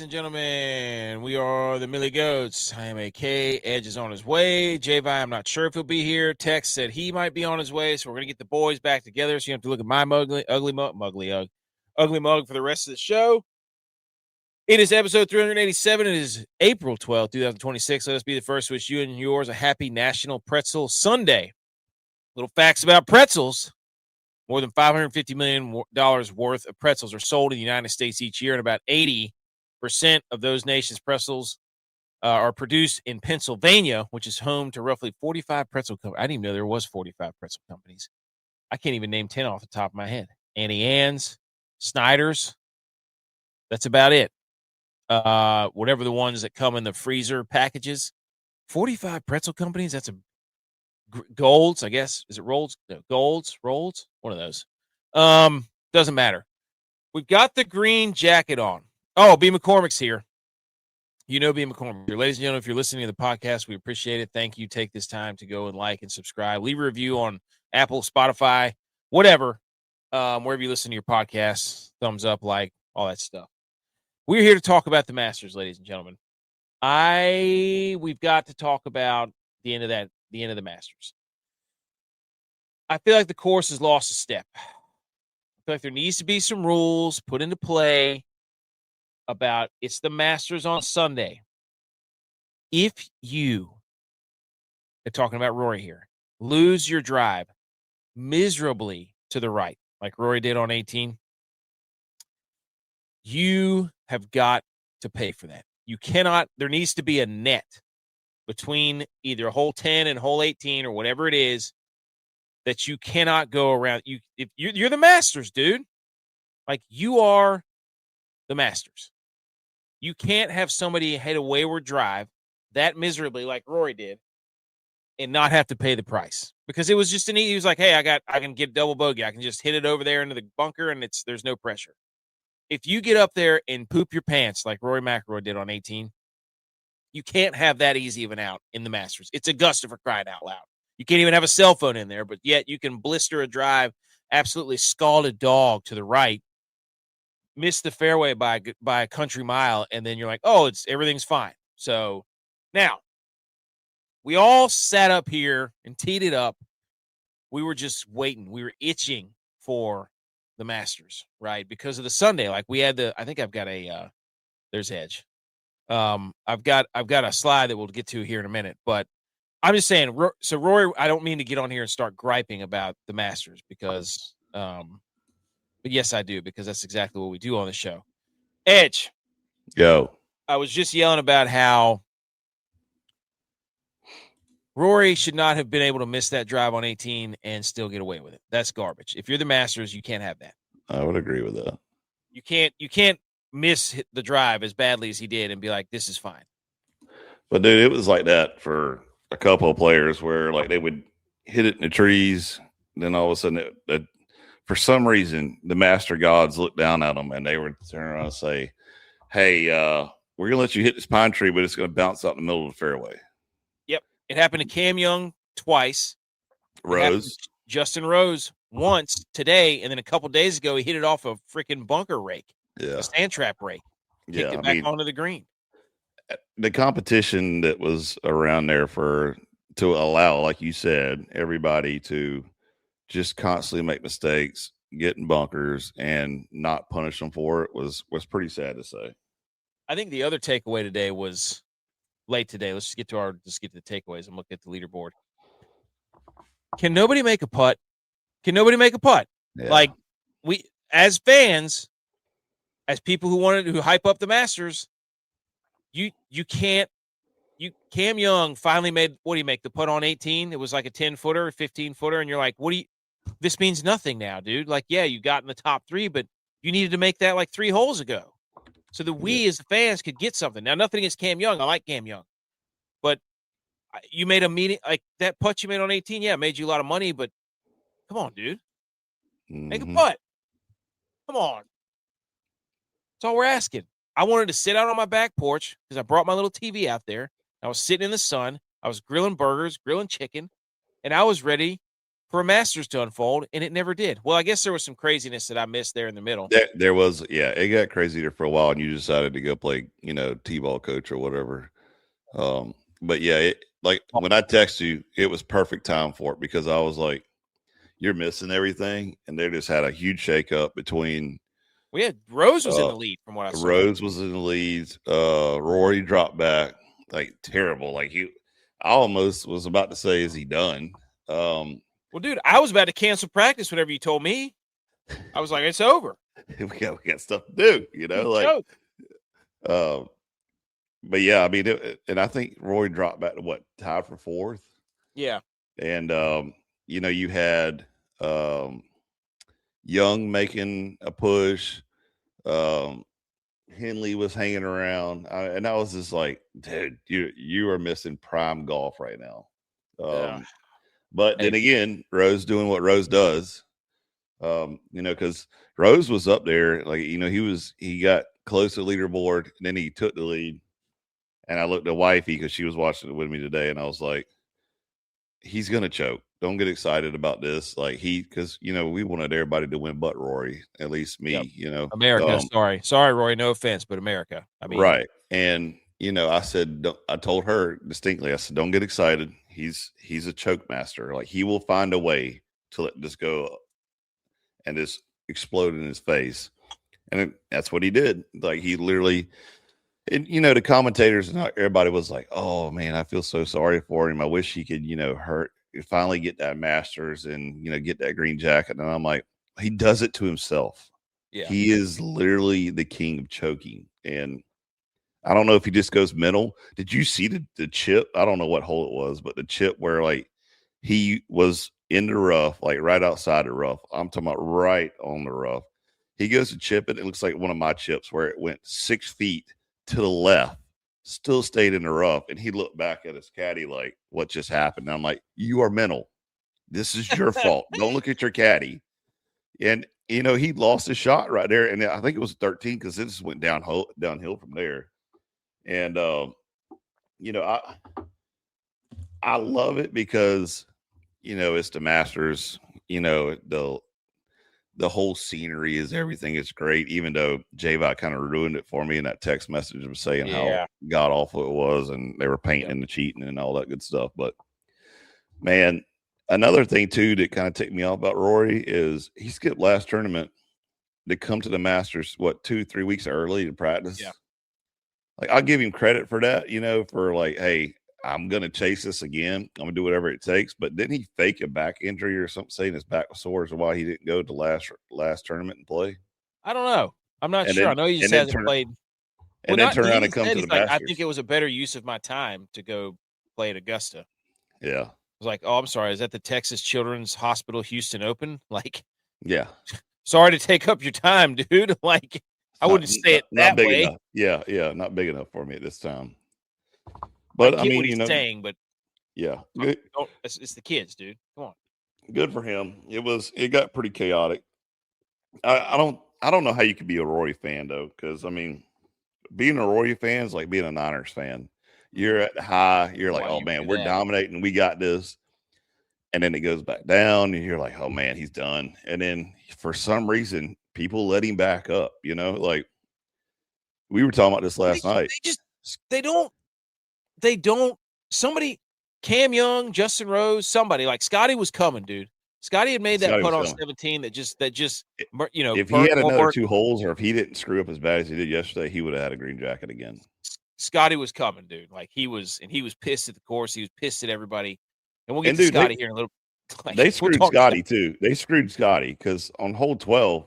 and gentlemen. We are the Millie Goats. I am AK. Edge is on his way. J-Vi, I'm not sure if he'll be here. Tex said he might be on his way, so we're going to get the boys back together. So you have to look at my ugly mug for the rest of the show. It is episode 387. It is April 12th, 2026. Let us be the first to wish you and yours a happy National Pretzel Sunday. Little facts about pretzels. More than $550 million worth of pretzels are sold in the United States each year, and about 80% of those nations' pretzels are produced in Pennsylvania, which is home to roughly 45 pretzel companies. I didn't even know there was 45 pretzel companies. I can't even name 10 off the top of my head. Annie Ann's, Snyder's. That's about it. Whatever the ones that come in the freezer packages. 45 pretzel companies? That's a Golds, I guess. Is it Rolls? No, Rolls? One of those. Doesn't matter. We've got the green jacket on. Oh, B. McCormick's here. You know B. McCormick here. Ladies and gentlemen, if you're listening to the podcast, we appreciate it. Thank you. Take this time to go and like and subscribe. Leave a review on Apple, Spotify, whatever. Wherever you listen to your podcasts, thumbs up, like, all that stuff. We're here to talk about the Masters, ladies and gentlemen. We've got to talk about the end of the Masters. I feel like the course has lost a step. I feel like there needs to be some rules put into play about it's the Masters on Sunday. If you, they're talking about Rory here, lose your drive miserably to the right, like Rory did on 18, you have got to pay for that. You cannot, there needs to be a net between either hole 10 and hole 18 or whatever it is that you cannot go around. You're the Masters, dude. Like, you are the Masters. You can't have somebody hit a wayward drive that miserably like Rory did and not have to pay the price. Because it was just he was like, hey, I can get double bogey. I can just hit it over there into the bunker and there's no pressure. If you get up there and poop your pants like Rory McIlroy did on 18, you can't have that easy of an out in the Masters. It's Augusta, for crying out loud. You can't even have a cell phone in there, but yet you can blister a drive, absolutely scalded dog to the right, miss the fairway by a country mile, and then you're like, oh, everything's fine. So now we all sat up here and teed it up. We were just waiting. We were itching for the Masters, right? Because of the Sunday. Like, we had I think I've got there's Edge. I've got a slide that we'll get to here in a minute, but I'm just saying, so Rory, I don't mean to get on here and start griping about the Masters because, but yes, I do, because that's exactly what we do on the show. Edge. Yo. I was just yelling about how Rory should not have been able to miss that drive on 18 and still get away with it. That's garbage. If you're the Masters, you can't have that. I would agree with that. You can't miss the drive as badly as he did and be like, this is fine. But dude, it was like that for a couple of players where like they would hit it in the trees. Then all of a sudden, for some reason, the master gods looked down at them and they would turn around and say, hey, we're going to let you hit this pine tree, but it's going to bounce out in the middle of the fairway. Yep. It happened to Cam Young twice. Rose. Justin Rose once today, and then a couple days ago, he hit it off a freaking bunker rake. Yeah. A sand trap rake. Kicked it back onto the green. The competition that was around there to allow, like you said, everybody to just constantly make mistakes, get in bunkers, and not punish them for it was pretty sad to say. I think the other takeaway today was late today. Let's get to the takeaways and look at the leaderboard. Can nobody make a putt? Yeah. Like, we, as fans, as people who hype up the Masters, you can't. Cam Young finally made, what do you make, the putt on 18? It was like a 10-footer, 15-footer, and you're like, this means nothing now, dude. Like, yeah, you got in the top 3, but you needed to make that like 3 holes ago. So we as the fans could get something. Now, nothing against Cam Young. I like Cam Young. But you made a meeting, like that putt you made on 18, yeah, it made you a lot of money, but come on, dude. Make a putt. Come on. That's all we're asking. I wanted to sit out on my back porch because I brought my little TV out there. I was sitting in the sun. I was grilling burgers, grilling chicken, and I was ready for a Masters to unfold, and it never did. Well, I guess there was some craziness that I missed there in the middle. There was, yeah, it got crazy there for a while, and you decided to go play, T-ball coach or whatever. But yeah, like when I text you, it was perfect time for it because I was like, you're missing everything, and they just had a huge shakeup between. We had Rose was in the lead from what I saw. Rose was in the lead. Rory dropped back, like terrible. Like I almost was about to say, "Is he done?" Well, dude, I was about to cancel practice. Whatever you told me, I was like, "It's over. we got stuff to do," But yeah, I mean, and I think Rory dropped back to tied for fourth. Yeah, and you had Young making a push. Henley was hanging around, and I was just like, dude, you are missing prime golf right now. But then again, Rose doing what Rose does, because Rose was up there, like, he got close to the leaderboard, and then he took the lead, and I looked at wifey because she was watching it with me today, and I was like, he's gonna choke. Don't get excited about this. Like because we wanted everybody to win, but Rory, at least me. Yep. America. Sorry, Rory. No offense, but America. I mean, right. And I said, I told her distinctly. I said, don't get excited. He's a choke master. Like he will find a way to let this go and just explode in his face. And that's what he did. Like he literally. And the commentators and everybody was like, "Oh man, I feel so sorry for him. I wish he could, finally get that Masters and get that green jacket." And I'm like, he does it to himself. Yeah, he is literally the king of choking. And I don't know if he just goes mental. Did you see the chip? I don't know what hole it was, but the chip where like he was in the rough, like right outside the rough. I'm talking about right on the rough. He goes to chip it. It looks like one of my chips where it went 6 feet to the left, still stayed in the rough, and he looked back at his caddy like, what just happened? And I'm like, you are mental. This is your fault. Don't look at your caddy. And he lost his shot right there, and I think it was 13 because it just went downhill from there. And I love it because it's the Masters. The whole scenery is everything. It's great, even though G.U.Y.S kind of ruined it for me in that text message of saying how god awful it was, and they were painting and the cheating and all that good stuff. But man, another thing too that kind of ticked me off about Rory is he skipped last tournament to come to the Masters 2-3 weeks early to practice. Yeah, like I'll give him credit for that, for like, hey, I'm going to chase this again. I'm going to do whatever it takes. But didn't he fake a back injury or something, saying his back was sore, so why he didn't go to last tournament and play? I don't know. I'm not sure. I know he just hasn't played. And then turn around and come to the Masters. I think it was a better use of my time to go play at Augusta. Yeah. I was like, oh, I'm sorry. Is that the Texas Children's Hospital Houston Open? Like, yeah. Sorry to take up your time, dude. Like, I wouldn't say it that way. Enough. Yeah, not big enough for me at this time. But I mean, what he's saying, but yeah, it's the kids, dude. Come on. Good for him. It got pretty chaotic. I don't know how you could be a Rory fan though, because I mean, being a Rory fan is like being a Niners fan. You're at the high. You're like, oh man, we're dominating. We got this. And then it goes back down, and you're like, oh man, he's done. And then for some reason, people let him back up. Like we were talking about this last night. They don't. Somebody, Cam Young, Justin Rose, somebody like Scotty was coming, dude. Scotty had made that putt on 17 that just if he had another 2 holes, or if he didn't screw up as bad as he did yesterday, he would have had a green jacket again. Scotty was coming, dude. Like he was pissed at the course. He was pissed at everybody. And we'll get to Scotty here in a little. Like, they screwed Scotty too. They screwed Scotty because on hole 12,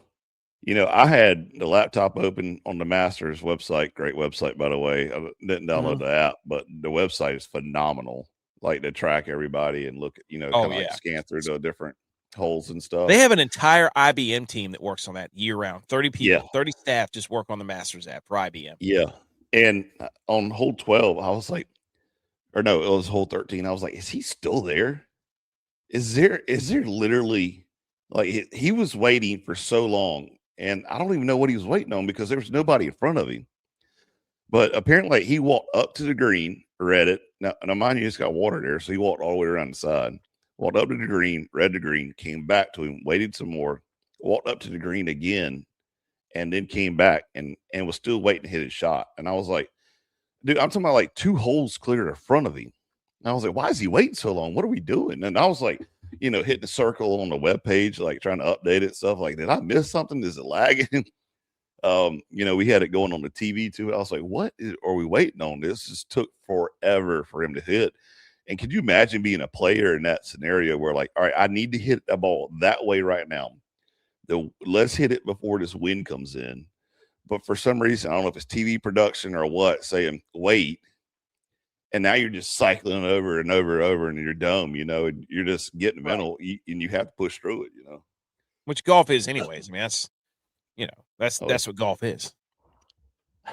I had the laptop open on the Masters website. Great website, by the way. I didn't download the app, but the website is phenomenal. Like to track everybody and look at, scan through the different holes and stuff. They have an entire IBM team that works on that year round. 30 people, 30 staff just work on the Masters app for IBM. Yeah. And on hole 12, I was like, or no, it was hole 13. I was like, is he still there? Is there literally, like, he was waiting for so long, and I don't even know what he was waiting on because there was nobody in front of him. But apparently he walked up to the green, read it. Now mind you, it's got water there, so he walked all the way around the side. walked up to the green, read the green, came back to him, waited some more, walked up to the green again, and then came back and was still waiting to hit his shot. And I was like, dude, I'm talking about like 2 holes clear in front of him. And I was like, why is he waiting so long? What are we doing? And I was like, hitting the circle on the webpage, like trying to update it, stuff like, did I miss something? Is it lagging? We had it going on the TV too. I was like, are we waiting on? This just took forever for him to hit. And could you imagine being a player in that scenario where, like, all right, I need to hit a ball that way right now. Let's hit it before this wind comes in. But for some reason, I don't know if it's TV production or what, saying wait. And now you're just cycling over and over and over, and you're dumb, and you're just getting mental, and you have to push through it, Which golf is, anyways. I mean, that's what golf is.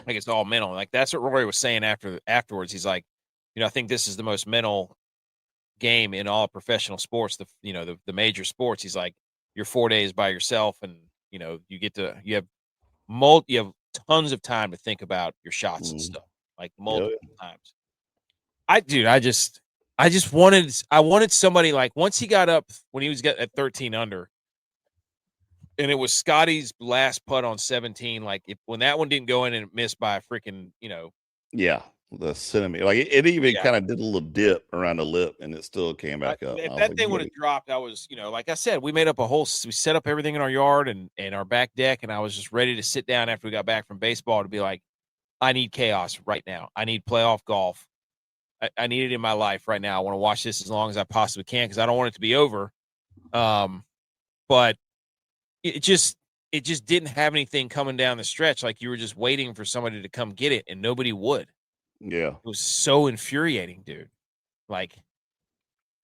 Like, it's all mental. Like, that's what Rory was saying afterwards. He's like, I think this is the most mental game in all professional sports. The major sports. He's like, you're 4 days by yourself, and you have tons of time to think about your shots and stuff, like multiple times. I wanted somebody, like, once he got up, when he was at 13 under, and it was Scotty's last putt on 17. Like, when that one didn't go in and it missed by a freaking, yeah, the centimeter, like it even kind of did a little dip around the lip, and it still came back up. If that thing would have dropped, I was, like I said, we set up everything in our yard and our back deck, and I was just ready to sit down after we got back from baseball to be like, I need chaos right now. I need playoff golf. I need it in my life right now. I want to watch this as long as I possibly can because I don't want it to be over. But it just didn't have anything coming down the stretch. Like, you were just waiting for somebody to come get it, and nobody would. Yeah. It was so infuriating, dude. Like,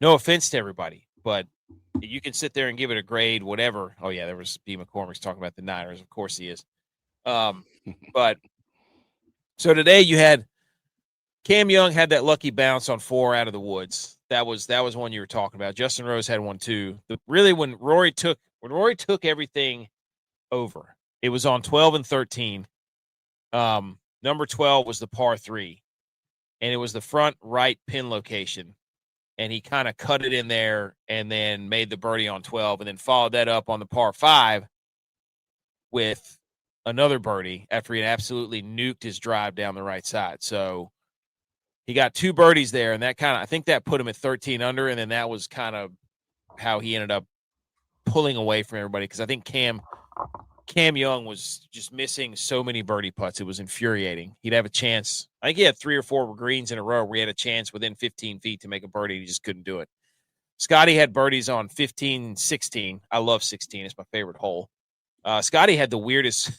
no offense to everybody, but you can sit there and give it a grade, whatever. Oh, yeah, there was B. McCormick's talking about the Niners. Of course he is. But so today you had Cam Young had that lucky bounce on 4 out of the woods. That was one you were talking about. Justin Rose had one too. When Rory took everything over, it was on 12 and 13. Number 12 was the par 3, and it was the front right pin location. And he kind of cut it in there and then made the birdie on 12, and then followed that up on the par 5 with another birdie after he had absolutely nuked his drive down the right side. So he got 2 birdies there, and I think that put him at 13 under, and then that was kind of how he ended up pulling away from everybody, because I think Cam Young was just missing so many birdie putts. It was infuriating. He'd have a chance. I think he had 3 or 4 greens in a row where he had a chance within 15 feet to make a birdie. He just couldn't do it. Scotty had birdies on 15 and 16. I love 16. It's my favorite hole. Scotty had the weirdest.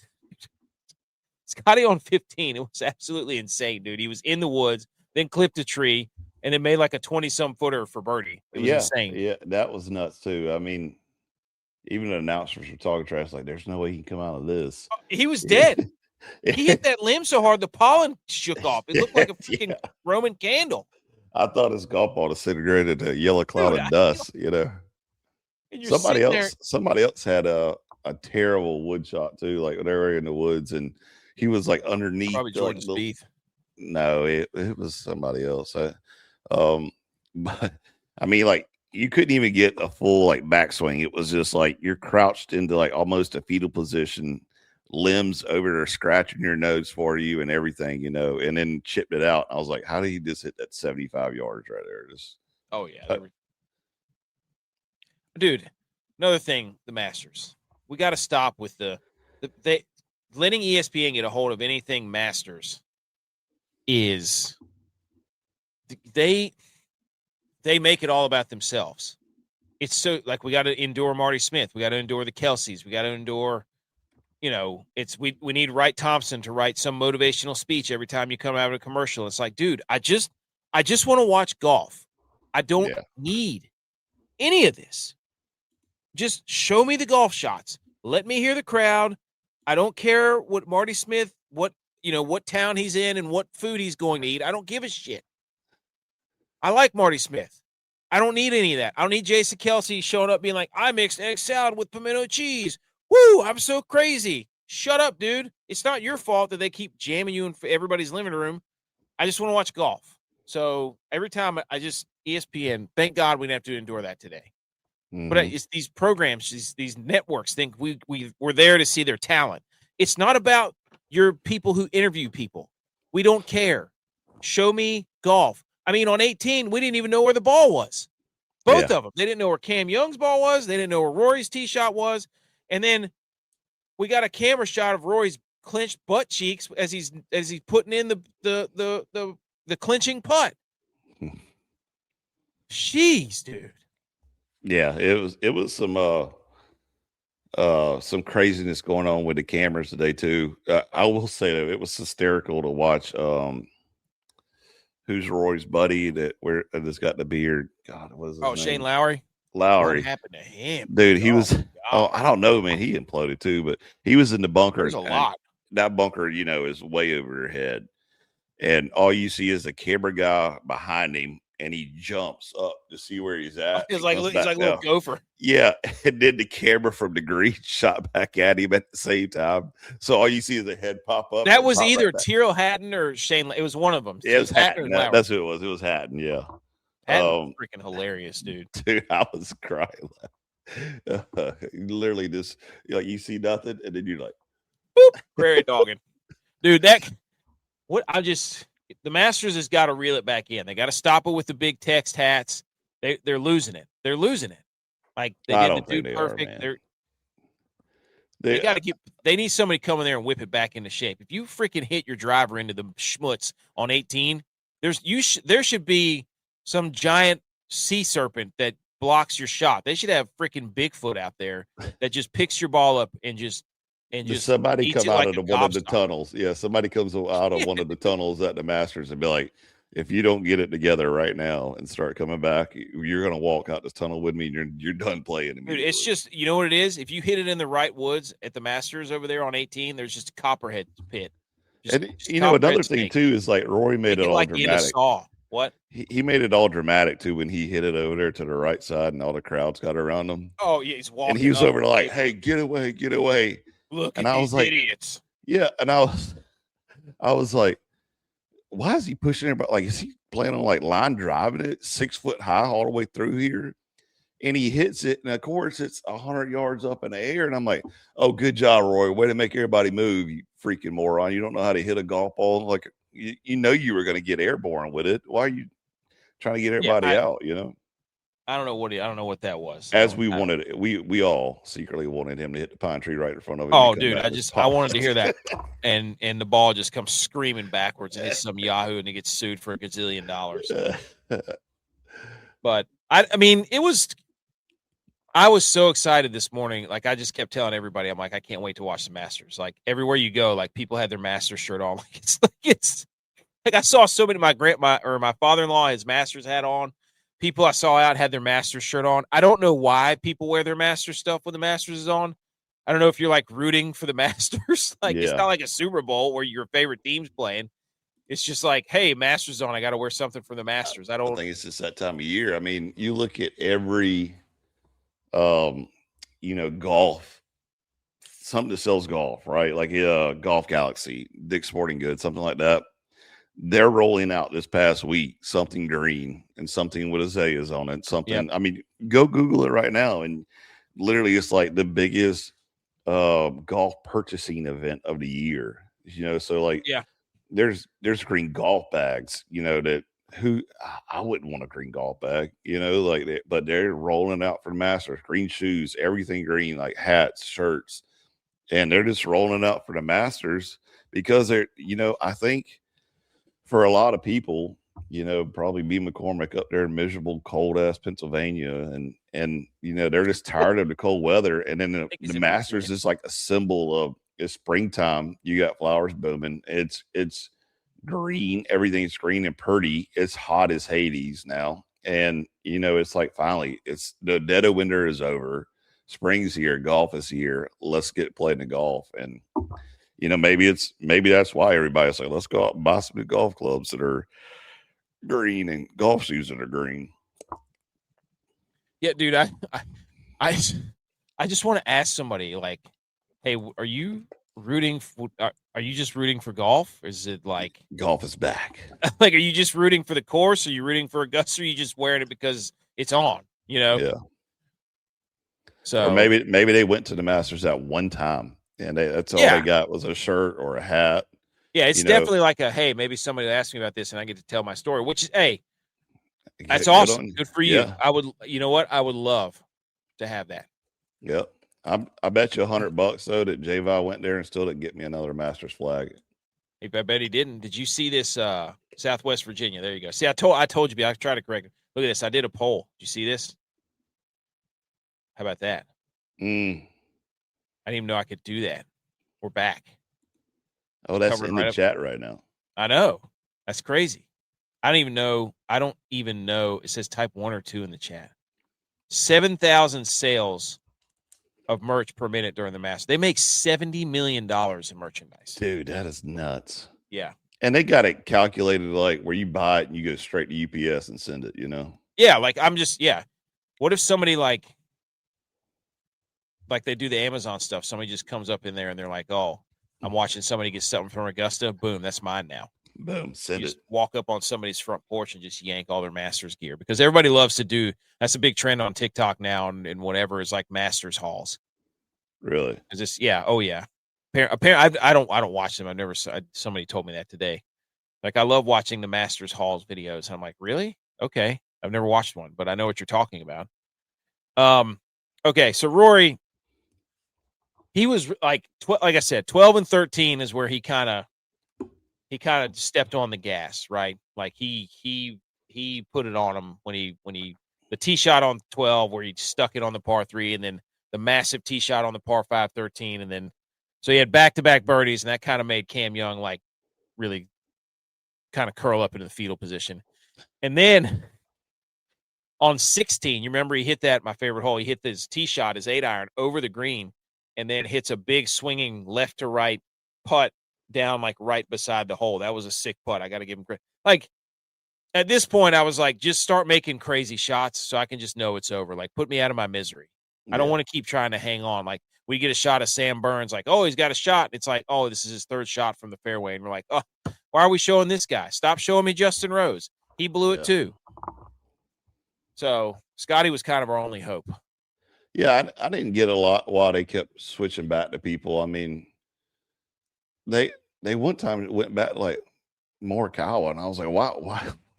Scotty on 15. It was absolutely insane, dude. He was in the woods, then clipped a tree, and then made like a 20-some footer for birdie. It was insane. Yeah, that was nuts too. I mean, even the announcers were talking trash, like, there's no way he can come out of this. He was dead. He hit that limb so hard the pollen shook off. It looked like a freaking Roman candle. I thought his golf ball disintegrated to a yellow cloud of dust, Somebody else had a terrible wood shot too, like when they were in the woods, and he was like underneath. Probably Jordan Spieth. No, it was somebody else. But I mean, like, you couldn't even get a full like backswing. It was just like you're crouched into like almost a fetal position, limbs over there scratching your nose for you and everything, and then chipped it out. I was like, how did he just hit that 75 yards right there? Oh yeah, dude. Another thing, the Masters. We got to stop with they letting ESPN get a hold of anything Masters is they make it all about themselves. It's so, like, we got to endure Marty Smith. We got to endure the Kelseys. We got to endure, we need Wright Thompson to write some motivational speech every time you come out of a commercial. It's like, dude, I just want to watch golf. I don't need any of this. Just show me the golf shots. Let me hear the crowd. I don't care what Marty Smith, what town he's in and what food he's going to eat. I don't give a shit. I like Marty Smith. I don't need any of that. I don't need Jason Kelce showing up being like, I mixed egg salad with pimento cheese. Woo, I'm so crazy. Shut up, dude. It's not your fault that they keep jamming you in everybody's living room. I just want to watch golf. So every time ESPN, thank God we didn't have to endure that today. Mm-hmm. But it's these programs, these networks think we're there to see their talent. It's not about your people who interview people. We don't care. Show me golf. I mean, on 18, we didn't even know where the ball was. Both of them. They didn't know where Cam Young's ball was. They didn't know where Rory's tee shot was. And then we got a camera shot of Rory's clenched butt cheeks as he's putting in the clinching putt. Jeez, dude. Yeah, it was some craziness going on with the cameras today too. I will say that it was hysterical to watch. Who's Roy's buddy that's got the beard? God, what is his name? Shane Lowry. Lowry. What happened to him, dude? He was. I don't know, man. He imploded too, but he was in the bunker. There's a lot. That bunker, is way over your head, and all you see is a camera guy behind him. And he jumps up to see where he's at. He's like a little gopher. Yeah. And then the camera from the green shot back at him at the same time. So all you see is a head pop up. That was either Tyrrell Hatton or Shane. It was one of them. Yeah, it was Hatton. That's who it was. It was Hatton. Yeah. Hatton was freaking hilarious, dude. Dude, I was crying. Literally just, you see nothing. And then you're like, boop, prairie dogging. Dude, the Masters has got to reel it back in. They got to stop it with the big text hats. They're losing it. They're losing it. Like they did the dude perfect. They got to they need somebody to come in there and whip it back into shape. If you freaking hit your driver into the schmutz on 18, there should be some giant sea serpent that blocks your shot. They should have freaking Bigfoot out there that just picks your ball up and just somebody come out of one of the tunnels. Yeah, somebody comes out of one of the tunnels at the Masters and be like, if you don't get it together right now and start coming back, you're gonna walk out this tunnel with me and you're done playing. Dude, it's just, you know what it is? If you hit it in the right woods at the Masters over there on 18, there's just a copperhead pit. Another thing too is like Rory made it all dramatic. What? He made it all dramatic too when he hit it over there to the right side and all the crowds got around him. Oh yeah, he's walking. And he was over there like, "Hey, get away, get away." Look, and I was like, idiots. Yeah, and I was like, why is he pushing everybody? Like, is he planning on like line driving it 6 foot high all the way through here? And he hits it, and of course it's 100 yards up in the air. And I'm like, oh, good job, Roy. Way to make everybody move, you freaking moron. You don't know how to hit a golf ball. Like, you know you were going to get airborne with it. Why are you trying to get everybody out? I don't know what that was. As we wanted it, we all secretly wanted him to hit the pine tree right in front of him. Oh, dude, I wanted to hear that, and the ball just comes screaming backwards and hits some Yahoo, and he gets sued for $1 gazillion. But I mean, I was so excited this morning. Like I just kept telling everybody, I'm like, I can't wait to watch the Masters. Like everywhere you go, like people had their Masters shirt on. It's like I saw so many. My father-in-law, his Masters hat on. People I saw out had their Masters shirt on. I don't know why people wear their Masters stuff when the Masters is on. I don't know if you're like rooting for the Masters. It's not like a Super Bowl where your favorite team's playing. It's just like, hey, Masters on. I got to wear something for the Masters. I think it's just that time of year. I mean, you look at every, golf, something that sells golf, right? Like Golf Galaxy, Dick's Sporting Goods, something like that. They're rolling out this past week something green and something with azaleas on it. Something. Yep. I mean, go Google it right now, and literally, it's like the biggest golf purchasing event of the year. So like, there's green golf bags. That I wouldn't want a green golf bag. But they're rolling out for the Masters. Green shoes, everything green, like hats, shirts, and they're just rolling out for the Masters because they're. I think. For a lot of people, probably B. McCormick up there in miserable, cold ass Pennsylvania, and they're just tired of the cold weather. And then the Masters is like a symbol of it's springtime. You got flowers booming. It's green. Everything's green and pretty. It's hot as Hades now, and it's like finally, it's the dead of winter is over. Spring's here. Golf is here. Let's get playing the golf and. Maybe that's why everybody's like, let's go out and buy some new golf clubs that are green and golf shoes that are green. Yeah, dude, I just want to ask somebody like, hey, are you rooting for, are you just rooting for golf? Is it like Golf is back. like, are you just rooting for the course? Are you rooting for Augusta? Or are you just wearing it because it's on, Yeah. So, Or maybe they went to the Masters at one time and that's all they got was a shirt or a hat. Yeah, it's definitely like hey, maybe somebody will ask me about this and I get to tell my story, which is, hey, that's awesome. Good for you. Yeah. I would, you know what? I would love to have that. Yep. I bet you $100 though that J.Y went there and still didn't get me another Masters flag. I bet he didn't. Did you see this? Southwest Virginia. There you go. See, I told you. I tried to correct it. Look at this. I did a poll. Did you see this? How about that? I didn't even know I could do that. We're back. Oh, that's in the chat right now. I know. That's crazy. I don't even know. It says type 1 or 2 in the chat. 7,000 sales of merch per minute during the Masters. They make $70 million in merchandise. Dude, that is nuts. Yeah. And they got it calculated like where you buy it and you go straight to UPS and send it, Yeah, like what if somebody like they do the Amazon stuff, somebody just comes up in there and they're like, oh, I'm watching somebody get something from Augusta. Boom, that's mine now. Boom, send it. Just walk up on somebody's front porch and just yank all their Masters gear because everybody loves to do. That's a big trend on TikTok now and whatever is like Masters hauls. Really? Is this? Yeah. Oh yeah. Apparently, I don't watch them. I've never. Somebody told me that today. Like I love watching the Masters hauls videos. And I'm like, really? Okay. I've never watched one, but I know what you're talking about. Okay. So Rory, he was like I said, 12 and 13 is where he kind of stepped on the gas, right? Like he put it on him when he the tee shot on 12 where he stuck it on the par 3 and then the massive tee shot on the par 5 13 and then so he had back-to-back birdies and that kind of made Cam Young like really kind of curl up into the fetal position. And then on 16, you remember he hit that, my favorite hole, he hit his tee shot, his 8-iron over the green and then hits a big swinging left to right putt down like right beside the hole. That was a sick putt. I got to give him credit. Like at this point, I was like, just start making crazy shots so I can just know it's over. Like put me out of my misery. I don't want to keep trying to hang on. Like we get a shot of Sam Burns, like, oh, he's got a shot. It's like, oh, this is his third shot from the fairway. And we're like, oh, why are we showing this guy? Stop showing me Justin Rose. He blew it too. So Scotty was kind of our only hope. Yeah, I didn't get a lot why they kept switching back to people. I mean, they one time went back like Morikawa, and I was like, why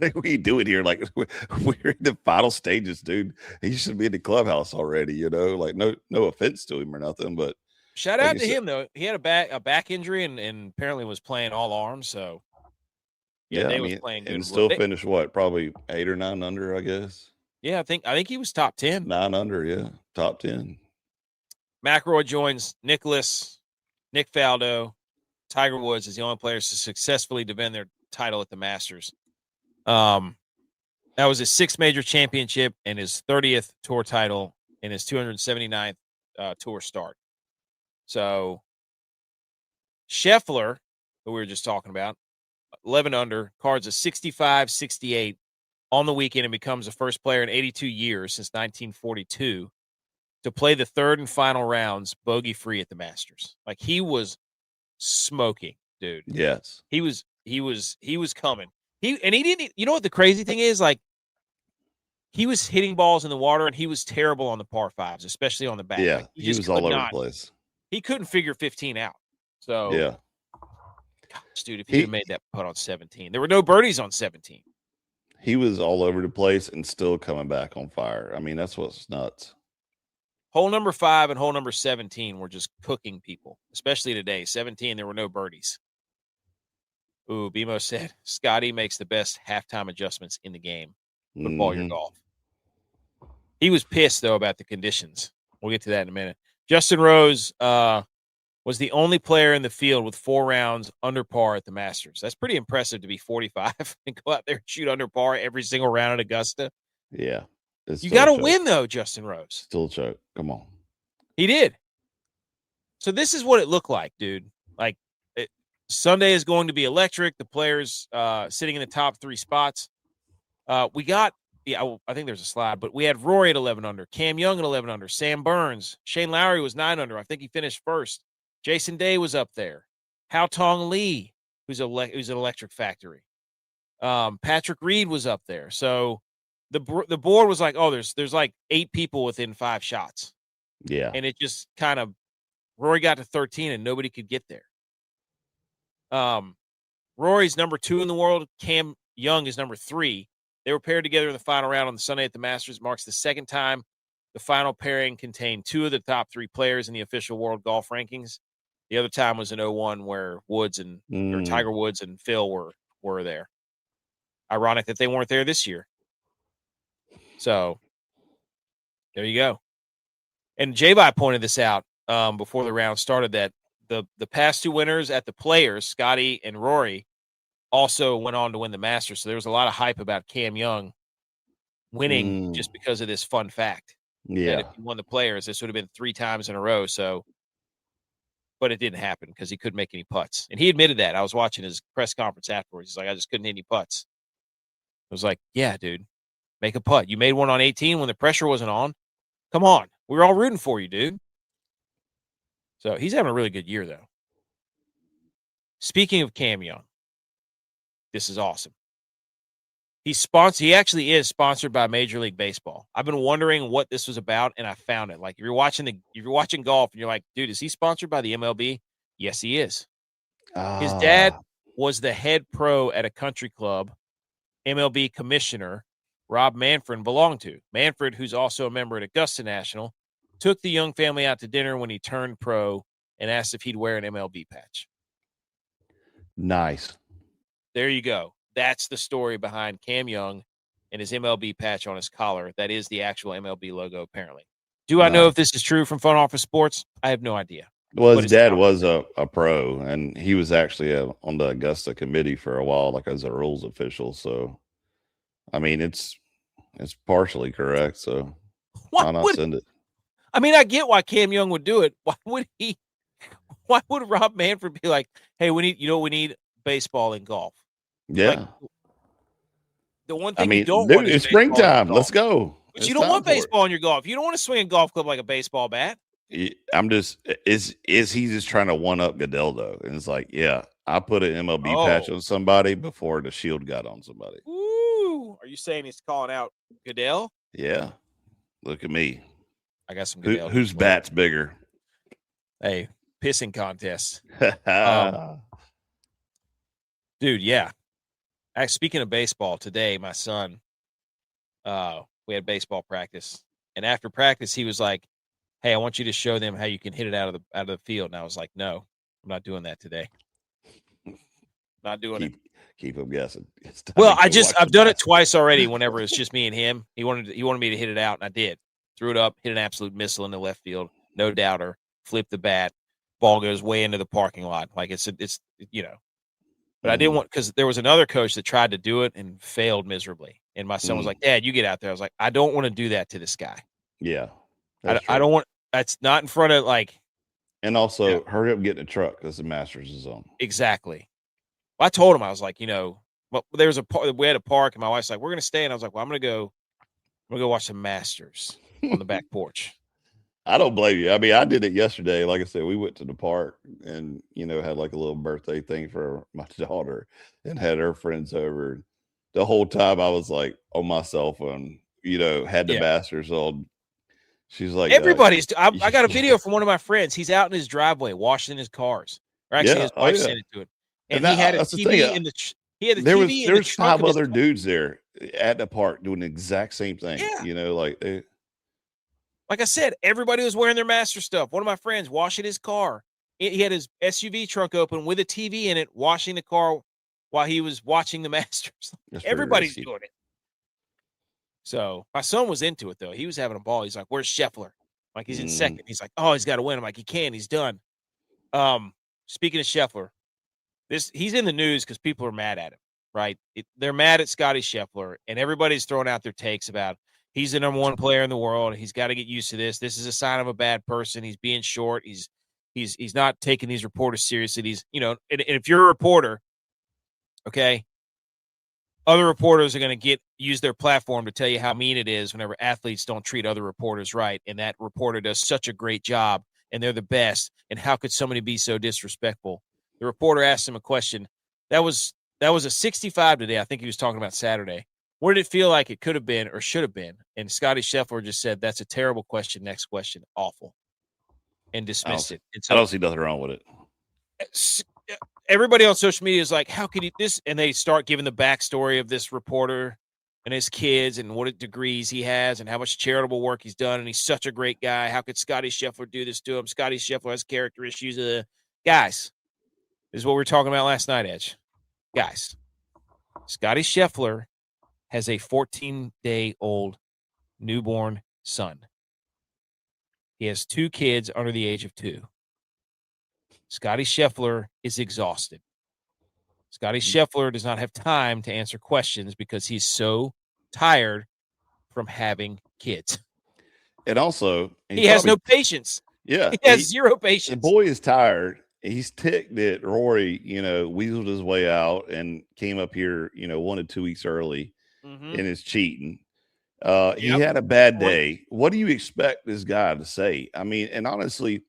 what are we doing here? Like we're in the final stages, dude. He should be in the clubhouse already, like no offense to him or nothing, but shout out to him though. He had a back injury and apparently was playing all arms. So yeah, they was playing good. And still finished what, probably 8 or 9 under, I guess. Yeah, I think he was top 10. 9 under, yeah, top 10. McIlroy joins Nick Faldo, Tiger Woods is the only players to successfully defend their title at the Masters. That was his 6th major championship and his 30th tour title and his 279th tour start. So Scheffler, who we were just talking about, 11 under, cards a 65-68 on the weekend and becomes the first player in 82 years since 1942 to play the third and final rounds bogey-free at the Masters. Like he was smoking, dude. Yes. He was coming. He didn't, you know what the crazy thing is? Like he was hitting balls in the water and he was terrible on the par 5s, especially on the back. Yeah, like, he was all over the place. He couldn't figure 15 out. So yeah. Gosh, dude, if he had made that putt on 17, there were no birdies on 17. He was all over the place and still coming back on fire. I mean, that's what's nuts. Hole number 5 and hole number 17 were just cooking people, especially today. 17, there were no birdies. Ooh, BMO said, Scotty makes the best halftime adjustments in the game. Football, your golf. He was pissed, though, about the conditions. We'll get to that in a minute. Justin Rose was the only player in the field with 4 rounds under par at the Masters. That's pretty impressive to be 45 and go out there and shoot under par every single round at Augusta. Yeah. You got to win, though, Justin Rose. Still choke. Come on. He did. So this is what it looked like, dude. Like, Sunday is going to be electric. The players sitting in the top 3 spots. We got, I think there's a slide, but we had Rory at 11 under, Cam Young at 11 under, Sam Burns, Shane Lowry was 9 under. I think he finished first. Jason Day was up there. Hao Tong Lee, who's an Electric Factory. Patrick Reed was up there. So the board was like, oh, there's like 8 people within 5 shots. Yeah. And it just kind of, Rory got to 13 and nobody could get there. Rory's number 2 in the world. Cam Young is number 3. They were paired together in the final round on the Sunday at the Masters. Marks the second time the final pairing contained 2 of the top 3 players in the official world golf rankings. The other time was in 2001 where Woods or Tiger Woods and Phil were there. Ironic that they weren't there this year. So there you go. And J.V.I pointed this out before the round started, that the past 2 winners at the Players, Scotty and Rory, also went on to win the Masters. So there was a lot of hype about Cam Young winning just because of this fun fact. Yeah. That if he won the Players, this would have been 3 times in a row. So, but it didn't happen because he couldn't make any putts. And he admitted that. I was watching his press conference afterwards. He's like, I just couldn't hit any putts. I was like, yeah, dude, make a putt. You made one on 18 when the pressure wasn't on. Come on. We were all rooting for you, dude. So he's having a really good year, though. Speaking of Cam Young, this is awesome. He actually is sponsored by Major League Baseball. I've been wondering what this was about, and I found it. Like, if you're watching golf and you're like, dude, is he sponsored by the MLB? Yes, he is. His dad was the head pro at a country club MLB commissioner Rob Manfred belonged to. Manfred, who's also a member at Augusta National, took the Young family out to dinner when he turned pro and asked if he'd wear an MLB patch. Nice. There you go. That's the story behind Cam Young and his MLB patch on his collar. That is the actual MLB logo, apparently. Do I know if this is true from Front Office Sports? I have no idea. Well, his dad was a pro, and he was actually on the Augusta committee for a while, like as a rules official. So, I mean, it's partially correct. So, why not send it? I mean, I get why Cam Young would do it. Why would Rob Manfred be like, hey, we need baseball and golf? Yeah. Like, the one thing you don't want is springtime. Let's go. But you don't want baseball in your golf. You don't want to swing a golf club like a baseball bat. I'm just is he just trying to one up Goodell though? And it's like, yeah, I put an MLB patch on somebody before the shield got on somebody. Ooh, are you saying he's calling out Goodell? Yeah, look at me. I got some Goodell. Whose bat's bigger? Hey, pissing contest. Dude, yeah. Speaking of baseball, today my son, we had baseball practice, and after practice he was like, hey, I want you to show them how you can hit it out of the field. And I was like, no, I'm not doing that today. Not doing it. Keep them guessing. Well, I've done it twice already. Whenever it's just me and him, he wanted me to hit it out, and I did. Threw it up, hit an absolute missile in the left field, no doubter. Flipped the bat, ball goes way into the parking lot. Like it's you know. But I didn't want, because there was another coach that tried to do it and failed miserably. And my son was like, Dad, you get out there. I was like, I don't want to do that to this guy. Yeah. I don't want. That's not in front of like. And also, hurry up and get in the truck because the Masters is on. Exactly. Well, I told him, I was like, we had a park, and my wife's like, we're gonna stay, and I was like, well, I'm gonna go watch the Masters on the back porch. I don't blame you. I mean, I did it yesterday. Like I said, we went to the park and had like a little birthday thing for my daughter and had her friends over. The whole time I was like on my cell phone, had the Masters on. She's like, everybody's. I got a video from one of my friends. He's out in his driveway washing his cars. Or actually, his wife sent it to him, and he had a TV in the. He had the TV. There was 5 other dudes there at the park doing the exact same thing. Yeah. Like I said, everybody was wearing their Master stuff. One of my friends washing his car. He had his SUV trunk open with a TV in it, washing the car while he was watching the Masters. Everybody's doing it. So my son was into it, though. He was having a ball. He's like, where's Scheffler? Like, he's in second. He's like, oh, he's got to win. I'm like, he can. He's done. Speaking of Scheffler, he's in the news because people are mad at him, right? They're mad at Scotty Scheffler, and everybody's throwing out their takes about he's the number 1 player in the world. He's got to get used to this. This is a sign of a bad person. He's being short. He's not taking these reporters seriously. And if you're a reporter, okay, other reporters are going to use their platform to tell you how mean it is whenever athletes don't treat other reporters right. And that reporter does such a great job and they're the best. And how could somebody be so disrespectful? The reporter asked him a question. That was a 65 today. I think he was talking about Saturday. What did it feel like it could have been or should have been? And Scotty Scheffler just said, "That's a terrible question. Next question. Awful." And dismissed it. And I so don't see nothing wrong with it. everybody on social media is like, how could he this? And they start giving the backstory of this reporter and his kids and what degrees he has and how much charitable work he's done. And he's such a great guy. How could Scotty Scheffler do this to him? Scotty Scheffler has character issues. Guys, this is what we were talking about last night, Edge. Guys, Scotty Scheffler has a 14-day-old newborn son. He has 2 kids under the age of 2. Scotty Scheffler is exhausted. Scotty Scheffler does not have time to answer questions because he's so tired from having kids. And also, he has no patience. Yeah. He has zero patience. The boy is tired. He's ticked that Rory, weaseled his way out and came up here, 1 to 2 weeks early and is cheating. He had a bad day. What do you expect this guy to say? I mean, and honestly,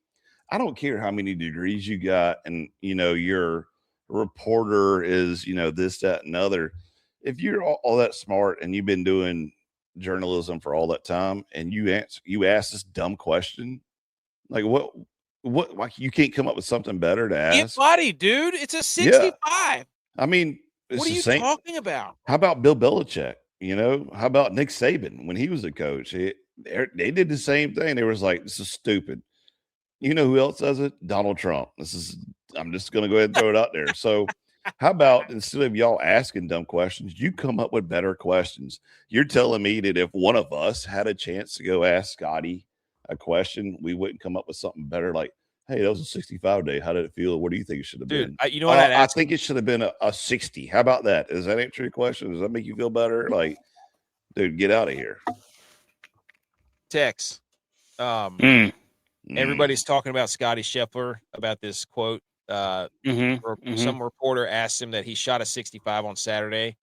I don't care how many degrees you got and, your reporter is, this, that, and other. If you're all that smart and you've been doing journalism for all that time and you ask this dumb question, like what, like you can't come up with something better to ask? Get body, dude. It's a 65. Yeah. I mean, what are you talking about? How about Bill Belichick? How about Nick Saban when he was a coach? They did the same thing. They was like, this is stupid. You know who else does it? Donald Trump. I'm just going to go ahead and throw it out there. So how about instead of y'all asking dumb questions, you come up with better questions? You're telling me that if one of us had a chance to go ask Scotty a question, we wouldn't come up with something better like, hey, that was a 65 day. How did it feel? What do you think it should have been? You know what I think it should have been a 60. How about that? Does that answer your question? Does that make you feel better? Like, dude, get out of here. Tex. Everybody's talking about Scotty Scheffler about this quote. Some reporter asked him that he shot a 65 on Saturday.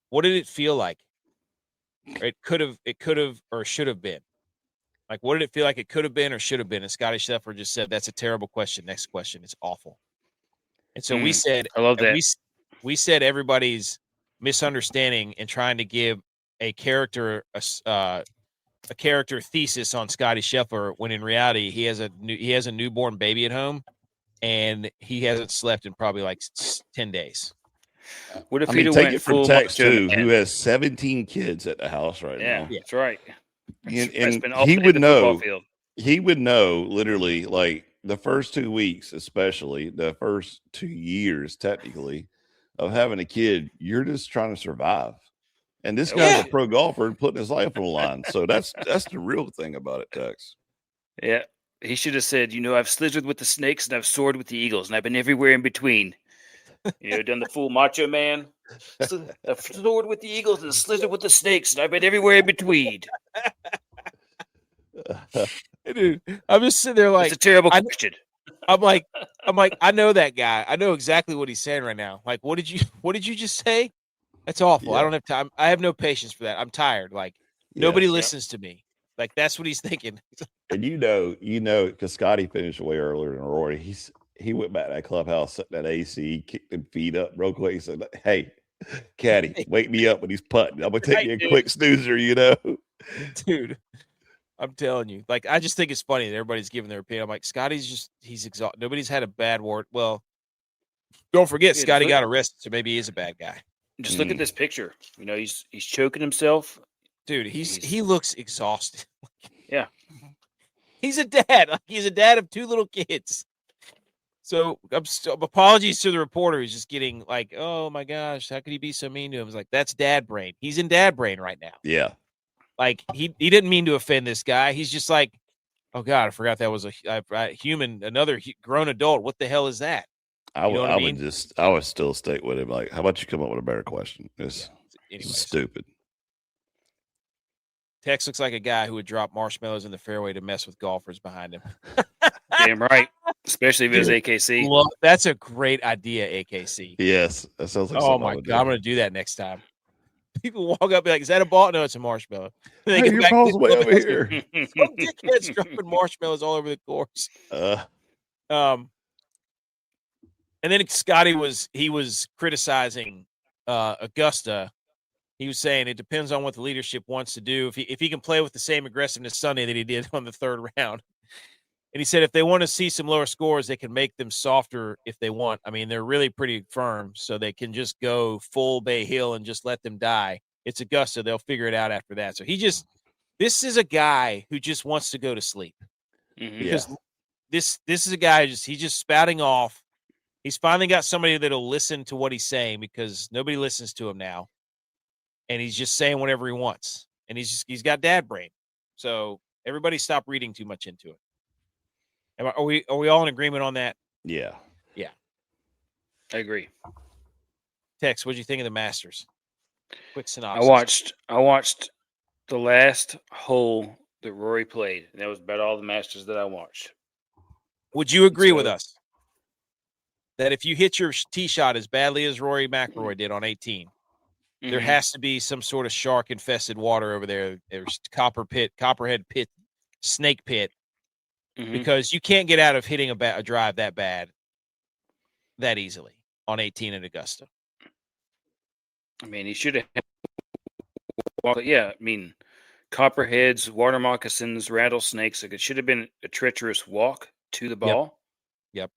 What did it feel like? It could have, or should have been. Like, what did it feel like it could have been or should have been? And Scotty Scheffler just said, "That's a terrible question. Next question. It's awful." And so we said, I love that. We said everybody's misunderstanding and trying to give a character thesis on Scotty Scheffler when in reality he has a newborn baby at home and he hasn't slept in probably like 10 days. What if he went full Tex too, who has 17 kids at the house right now? Yeah, that's right. And he would know. He would know literally like the first 2 weeks, especially the first 2 years, technically, of having a kid. You're just trying to survive. And this guy's a pro golfer and putting his life on the line. So that's the real thing about it, Tex. Yeah. He should have said, I've slithered with the snakes and I've soared with the eagles and I've been everywhere in between. Done the full macho man. I've soared with the eagles and slithered with the snakes and I've been everywhere in between. Dude, I'm just sitting there like, it's a terrible question. I'm like, I know that guy. I know exactly what he's saying right now. Like, what did you just say? That's awful. Yeah. I don't have time. I have no patience for that. I'm tired. Like, nobody listens to me. Like, that's what he's thinking. And because Scotty finished way earlier than Rory. He went back to that clubhouse, set that AC, kicked him feet up real quick. He said, "Hey, caddy, wake me up when he's putting. I'm gonna take you a quick snoozer, Dude, I'm telling you. Like, I just think it's funny that everybody's giving their opinion. I'm like, Scotty's he's exhausted. Nobody's had a bad word. Well, don't forget, Scotty got arrested, so maybe he is a bad guy. Just look at this picture. He's choking himself. Dude, he looks exhausted. Yeah. He's a dad. Like, he's a dad of 2 little kids. So apologies to the reporter who's just getting like, oh my gosh, how could he be so mean to him? It's like, that's dad brain. He's in dad brain right now. Yeah. Like he didn't mean to offend this guy. He's just like, oh God, I forgot that was a human, another grown adult. What the hell is that? I would still stick with him. Like, how about you come up with a better question? It's stupid. Tex looks like a guy who would drop marshmallows in the fairway to mess with golfers behind him. Damn right. Especially if it was AKC. Well, that's a great idea, AKC. Yes. That sounds like oh my God. I'm going to do that next time. People walk up and be like, "Is that a ball?" No, it's a marshmallow. And they Hey, go your back to ball's the way over clubhouse. here. Some dickheads dropping marshmallows all over the course. And then Scotty was criticizing Augusta. He was saying it depends on what the leadership wants to do. If he can play with the same aggressiveness Sunday that he did on the third round. And he said if they want to see some lower scores, they can make them softer if they want. I mean, they're really pretty firm, so they can just go full Bay Hill and just let them die. It's Augusta. They'll figure it out after that. So this is a guy who just wants to go to sleep. Because this is a guy he's just spouting off. He's finally got somebody that'll listen to what he's saying because nobody listens to him now. And he's just saying whatever he wants. And he's got dad brain. So everybody stop reading too much into it. Are we all in agreement on that? Yeah. Yeah. I agree. Tex, what did you think of the Masters? Quick synopsis. I watched the last hole that Rory played, and that was about all the Masters that I watched. Would you agree with us that if you hit your tee shot as badly as Rory McIlroy did on 18, there has to be some sort of shark-infested water over there? There's copperhead pit, snake pit, because you can't get out of hitting a drive that bad that easily on 18 at Augusta. I mean, he should have. Yeah, I mean, copperheads, water moccasins, rattlesnakes. Like it should have been a treacherous walk to the ball. Yep.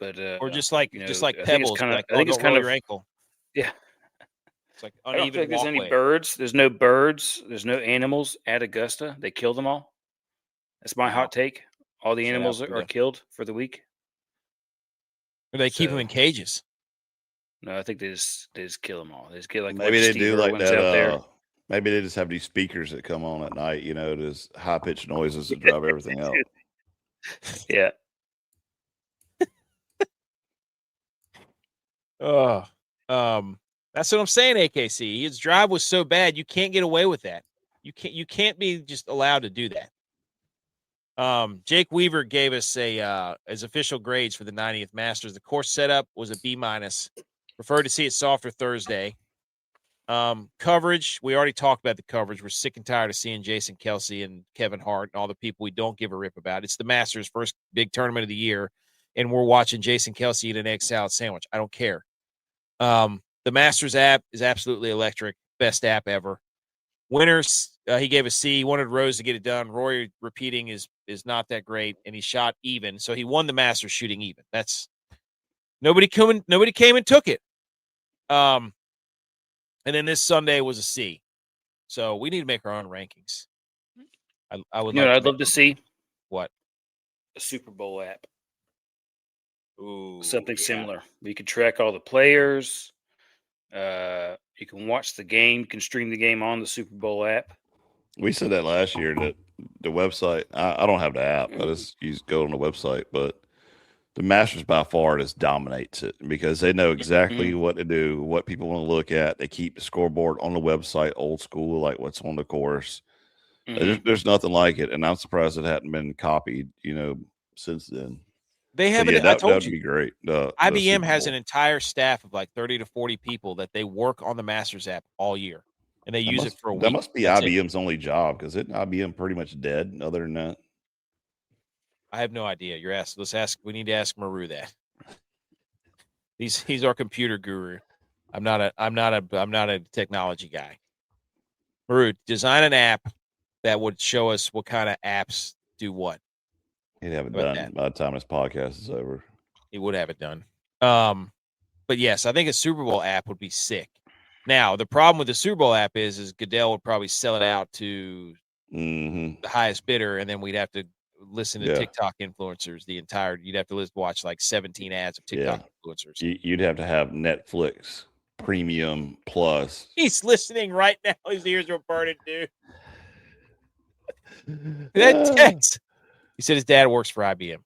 But or just like pebbles. I Like, think it's don't kind roll of your ankle. Yeah. It's like I don't uneven think there's any walkway. birds. There's no birds. There's no animals at Augusta. They killed them all. That's my hot take. All the animals are killed for the week. Or they keep them in cages. No, I think they just kill them all. They just get like maybe they Steve do like Irwin's that. Out there. Maybe they just have these speakers that come on at night. You know, there's high pitched noises that drive everything out. Yeah. That's what I'm saying, AKC. His drive was so bad, you can't get away with that. You can't be just allowed to do that. Jake Weaver gave us his official grades for the 90th Masters. The course setup was a B-. Preferred to see it softer Thursday. Coverage, we already talked about the coverage. We're sick and tired of seeing Jason Kelsey and Kevin Hart and all the people we don't give a rip about. It's the Masters, first big tournament of the year, and we're watching Jason Kelsey eat an egg salad sandwich. I don't care. The Masters app is absolutely electric. Best app ever. Winners, he gave a C. He wanted Rose to get it done. Rory repeating is not that great, and he shot even. So he won the Masters shooting even. That's nobody came and took it. And then this Sunday was a C. So we need to make our own rankings. I would. I'd love to see what a Super Bowl app. Ooh, something similar. You can track all the players. You can watch the game. You can stream the game on the Super Bowl app. We said that last year that the website. I don't have the app. I just go on the website, but the Masters by far just dominates it because they know exactly what to do, what people want to look at. They keep the scoreboard on the website, old school, like what's on the course. There's nothing like it, and I'm surprised it hadn't been copied, since then. They haven't. Yeah, I told that'd you, be great. IBM has an entire staff of like 30 to 40 people that they work on the Masters app all year, and they use it for a week. That must be IBM's only job because isn't IBM pretty much dead? Other than that, I have no idea. Let's ask. We need to ask Maru that. He's our computer guru. I'm not a technology guy. Maru, design an app that would show us what kind of apps do what. He'd have it done by the time this podcast is over. He would have it done. But yes, I think a Super Bowl app would be sick. Now, the problem with the Super Bowl app is Goodell would probably sell it out to the highest bidder, and then we'd have to listen to TikTok influencers you'd have to watch like 17 ads of TikTok influencers. You'd have to have Netflix Premium Plus. He's listening right now. His ears are burning, dude. That text. He said his dad works for IBM.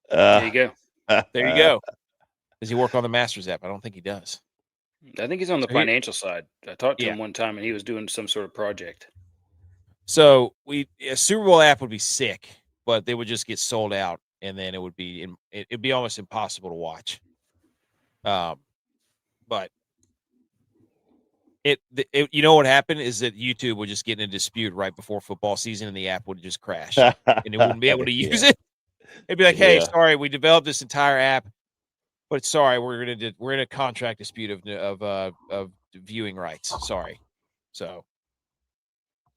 There you go. There you go. Does he work on the Masters app? I don't think he does. I think he's on the financial side. I talked to him one time, and he was doing some sort of project. So a Super Bowl app would be sick, but they would just get sold out, and then it'd be almost impossible to watch. But You know what happened is that YouTube would just get in a dispute right before football season, and the app would just crash, and it wouldn't be able to use it. It'd be like, "Hey, sorry, we developed this entire app, but sorry, we're in a contract dispute of viewing rights. Sorry." So,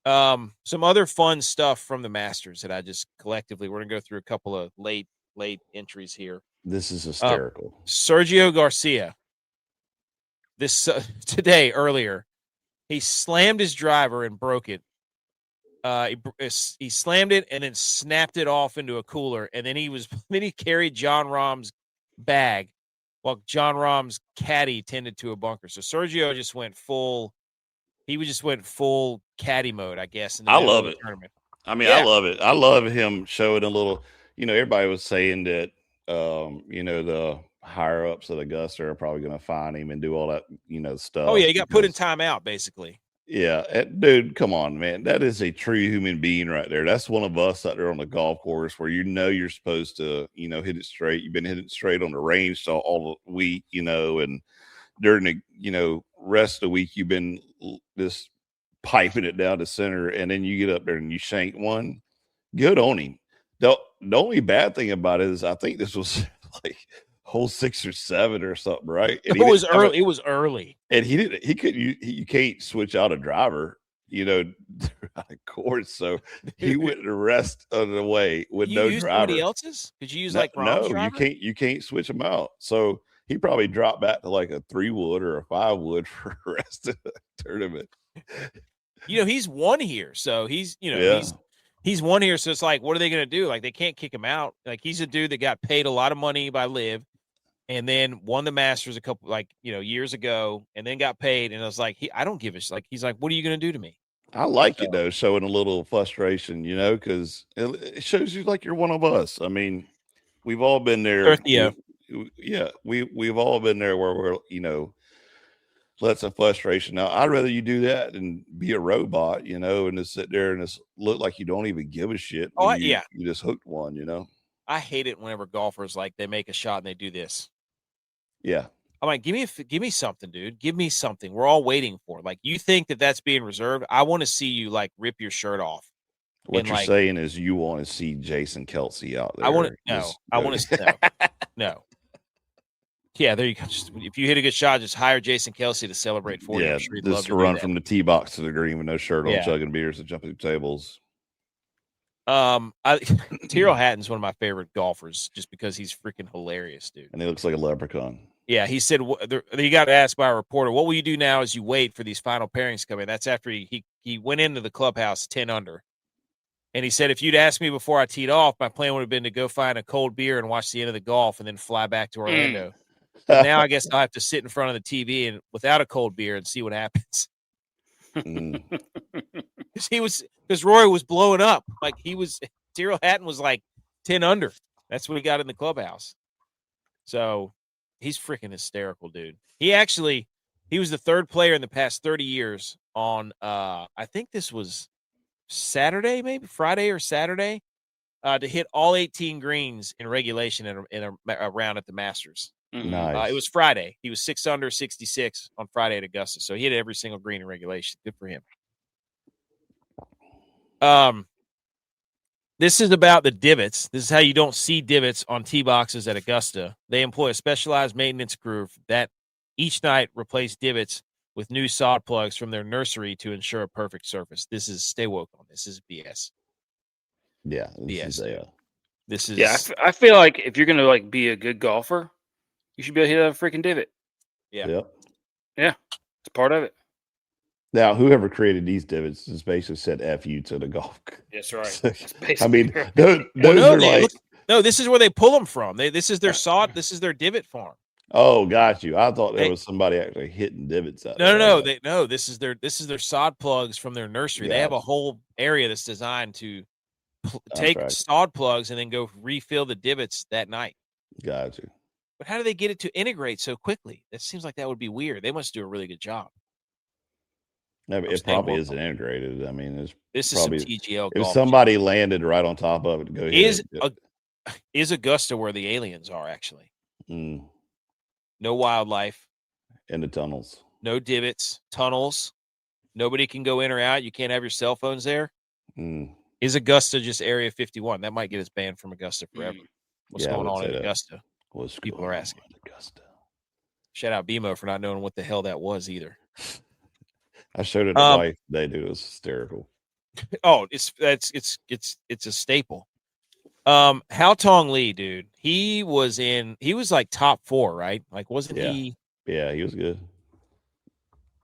some other fun stuff from the Masters that I just collectively we're gonna go through a couple of late entries here. This is hysterical. Sergio Garcia. This today earlier, he slammed his driver and broke it. He slammed it and then snapped it off into a cooler, and then he carried John Rahm's bag while John Rahm's caddy tended to a bunker. So Sergio just went full. He just went full caddy mode, I guess. In the I middle love of the it. tournament. I mean, I love it. I love him showing a little. Everybody was saying that. The higher ups at Augusta are probably going to find him and do all that, stuff. Oh yeah, he got put in timeout basically. Yeah, dude, come on, man. That is a true human being right there. That's one of us out there on the golf course where you're supposed to, hit it straight. You've been hitting straight on the range all the week, and during the, rest of the week you've been just piping it down the center, and then you get up there and you shank one. Good on him. The only bad thing about it is I think this was like hole 6 or 7 or something, right? And it was early. It was early, and he didn't. He could. You can't switch out a driver, throughout the course. So he went the rest of the way with no driver. Somebody else's? Could you use Rahm's driver? You can't switch them out. So he probably dropped back to like a 3-wood or a 5-wood for the rest of the tournament. He's won here, so he's he's won here. So it's like, what are they going to do? Like, they can't kick him out. Like, he's a dude that got paid a lot of money by Liv, and then won the Masters a couple years ago, and then got paid. And I was like, I don't give a shit. Like, he's like, what are you going to do to me? I like it though, showing a little frustration, because it shows you like you're one of us. I mean, we've all been there. We've all been there where we're, let some frustration out. I'd rather you do that than be a robot, and just sit there and just look like you don't even give a shit. You just hooked one, I hate it whenever golfers they make a shot and they do this. Yeah. I'm like, give me something, dude. Give me something. We're all waiting for it. Like, you think that's being reserved? I want to see you rip your shirt off. What you're saying is you want to see Jason Kelsey out there. I want to no. Yeah, there you go. Just, if you hit a good shot, just hire Jason Kelsey to celebrate for you. Yeah, sure just to run from the tee box to the green with no shirt on, chugging beers and jumping through tables. Tyrrell Hatton's one of my favorite golfers just because he's freaking hilarious, dude. And he looks like a leprechaun. Yeah, he said he got asked by a reporter, "What will you do now as you wait for these final pairings to come in?" That's after he went into the clubhouse 10 under. And he said, if you'd asked me before I teed off, my plan would have been to go find a cold beer and watch the end of the golf and then fly back to Orlando. But now I guess I'll have to sit in front of the TV and without a cold beer and see what happens. Because Rory was blowing up. Tyrrell Hatton was 10 under. That's what he got in the clubhouse. So he's freaking hysterical, dude. He was the third player in the past 30 years on, I think this was Saturday, maybe Friday or Saturday, to hit all 18 greens in regulation in a round at the Masters. Nice. It was Friday. He was 6 under 66 on Friday at Augusta. So he hit every single green in regulation. Good for him. This is about the divots. This is how you don't see divots on tee boxes at Augusta. They employ a specialized maintenance crew that each night replace divots with new sod plugs from their nursery to ensure a perfect surface. This is stay woke on. This is BS. Yeah, this is. Yeah, I feel like if you're gonna be a good golfer, you should be able to hit a freaking divot. Yeah. Yep. Yeah, it's part of it. Now, whoever created these divots has basically said "F you" to the golf. That's right. So, I mean, those are no. This is where they pull them from. This is their sod. This is their divot farm. Oh, got you. I thought there was somebody actually hitting divots out there. No. This is their sod plugs from their nursery. They have a whole area that's designed to take sod plugs and then go refill the divots that night. Got you. But how do they get it to integrate so quickly? That seems like that would be weird. They must do a really good job. No, it probably isn't integrated. I mean, this is probably some TGL. If somebody landed right on top of it, go ahead. Is Augusta where the aliens are actually? No wildlife in the tunnels. no divots, tunnels. Nobody can go in or out. You can't have your cell phones there. Is Augusta just Area 51? That might get us banned from Augusta forever. What's going on in Augusta? People are asking. Augusta. Shout out BMO for not knowing what the hell that was either. I showed it to my wife today, dude. It was hysterical. Oh, it's a staple. Hao Tong Lee, dude. He was like top 4, right? Like, wasn't he? Yeah, he was good.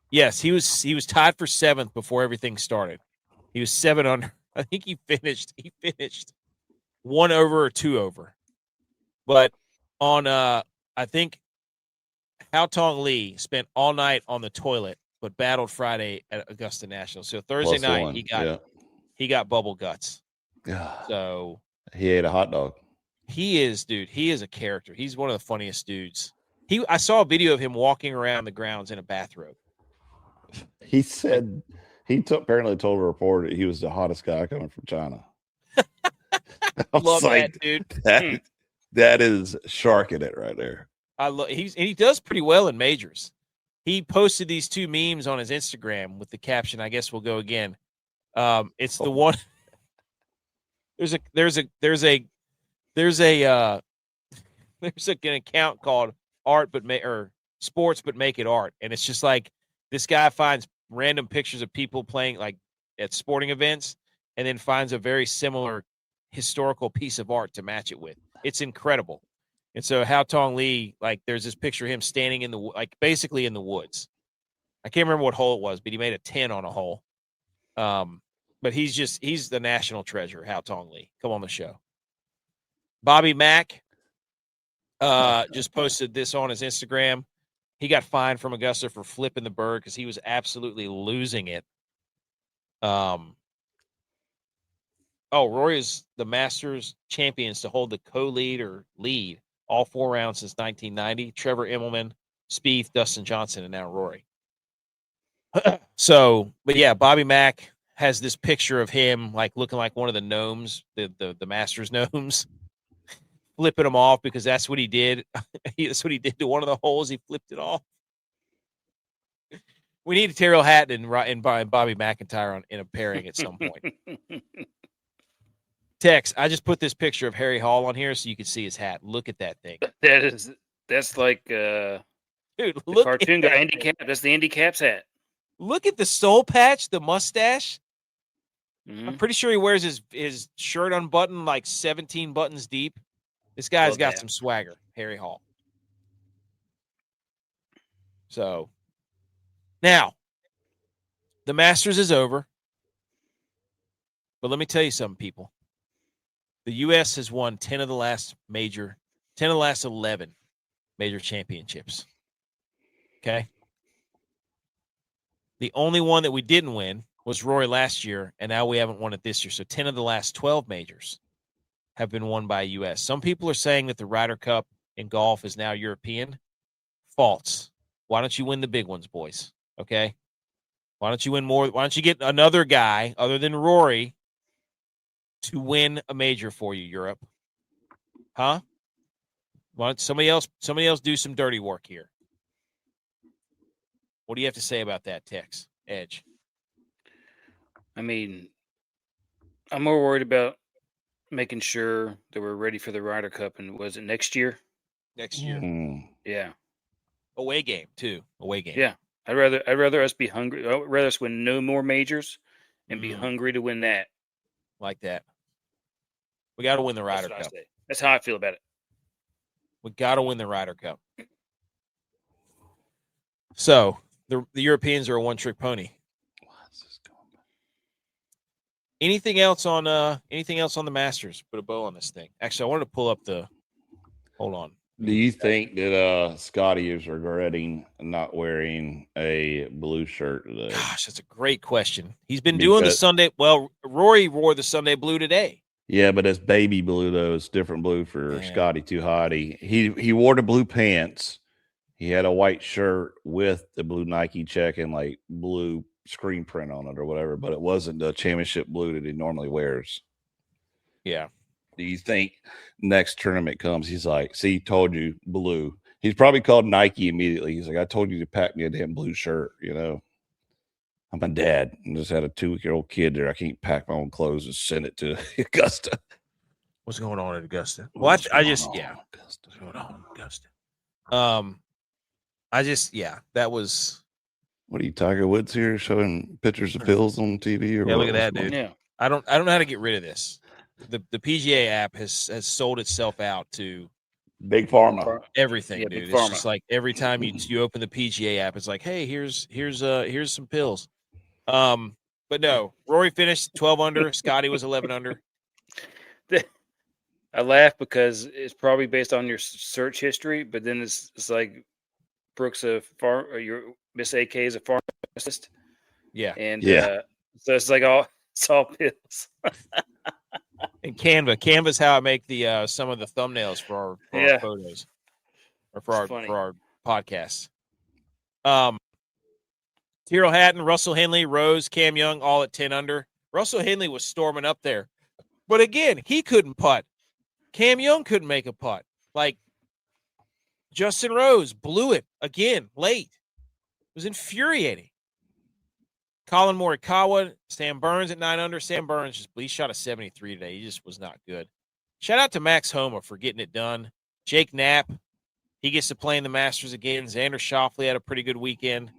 Yes, he was tied for 7th before everything started. He was 7 under. I think he finished 1 over or 2 over. But on I think Hao Tong Lee spent all night on the toilet, but battled Friday at Augusta National. So Thursday night he got bubble guts. Yeah. So he ate a hot dog. He is a character. He's one of the funniest dudes. I saw a video of him walking around the grounds in a bathrobe. He said apparently told a reporter he was the hottest guy coming from China. Love that, dude. That is sharking it right there. He does pretty well in majors. He posted these 2 memes on his Instagram with the caption, "I guess we'll go again." It's the one. There's an account called Sports but Make It Art, and it's just like this guy finds random pictures of people playing like at sporting events, and then finds a very similar historical piece of art to match it with. It's incredible. And so Hao Tong Lee, like, there's this picture of him standing basically in the woods. I can't remember what hole it was, but he made a 10 on a hole. But he's the national treasure, Hao Tong Lee. Come on the show. Bobby Mack just posted this on his Instagram. He got fined from Augusta for flipping the bird because he was absolutely losing it. Rory is the Masters champions to hold the co-lead or lead all 4 rounds since 1990. Trevor Immelman, Spieth, Dustin Johnson, and now Rory. So, but yeah, Bobby Mack has this picture of him like looking like one of the gnomes, the Masters gnomes, flipping them off because that's what he did. That's what he did to one of the holes. He flipped it off. We need a Terrell Hatton and Bobby McIntyre in a pairing at some point. Tex, I just put this picture of Harry Hall on here so you can see his hat. Look at that thing. That's like dude, the cartoon guy Andy Cap. That's the Andy Caps hat. Look at the soul patch, the mustache. Mm-hmm. I'm pretty sure he wears his shirt unbuttoned like 17 buttons deep. This guy's got some swagger, Harry Hall. So now the Masters is over. But let me tell you something, people. The U.S. has won 10 of the last 11 major championships. Okay? The only one that we didn't win was Rory last year, and now we haven't won it this year. So 10 of the last 12 majors have been won by U.S. Some people are saying that the Ryder Cup in golf is now European. False. Why don't you win the big ones, boys? Okay? Why don't you win more? Why don't you get another guy other than Rory to win a major for you, Europe? Huh? Why don't somebody else do some dirty work here? What do you have to say about that, Tex? Edge? I mean, I'm more worried about making sure that we're ready for the Ryder Cup. And was it next year? Next year. Yeah. Away game, too. Away game. Yeah. I'd rather us be hungry. I'd rather us win no more majors and be hungry to win that. Like that. We got to win the Ryder Cup. That's how I feel about it. We got to win the Ryder Cup. So the Europeans are a one-trick pony. Anything else on the Masters? Put a bow on this thing. Actually, I wanted to pull up hold on. Do you think that Scotty is regretting not wearing a blue shirt today? Gosh, that's a great question. He's been doing the Sunday. Well, Rory wore the Sunday blue today. Yeah, but it's baby blue though. It's different blue for Scotty too hotty. He wore the blue pants. He had a white shirt with the blue Nike check and like blue screen print on it or whatever, but it wasn't the championship blue that he normally wears. Yeah. Do you think next tournament comes, he's like, see, told you blue. He's probably called Nike immediately. He's like, I told you to pack me a damn blue shirt, you know. I'm a dad and just had a 2-week-old kid there. I can't pack my own clothes and send it to Augusta. What's going on at Augusta? What's I going just on, yeah. Augusta? What's going on, Augusta? I just that was. What are you, Tiger Woods here showing pictures of pills on TV or Yeah, what? look at that, What's dude. going on? Yeah. I don't know how to get rid of this. The PGA app has sold itself out to Big Pharma. everything, Yeah, dude. Big It's Pharma. just like every time you open the PGA app, it's like, hey, here's some pills. But no, Rory finished 12 under. Scotty was 11 under. I laugh because it's probably based on your search history, but then it's like Brooks or your Miss AK is a pharmacist, Yeah, and Yeah. so it's like it's all pills. and Canva's how I make the some of the thumbnails for our Yeah. photos or It's funny. for our podcasts. Tyrrell Hatton, Russell Henley, Rose, Cam Young, all at 10 under. Russell Henley was storming up there, but again, he couldn't putt. Cam Young couldn't make a putt. Like Justin Rose blew it again late. It was infuriating. Colin Morikawa, Sam Burns at 9 under. Sam Burns he shot a 73 today. He just was not good. Shout out to Max Homa for getting it done. Jake Knapp, he gets to play in the Masters again. Xander Schauffele had a pretty good weekend.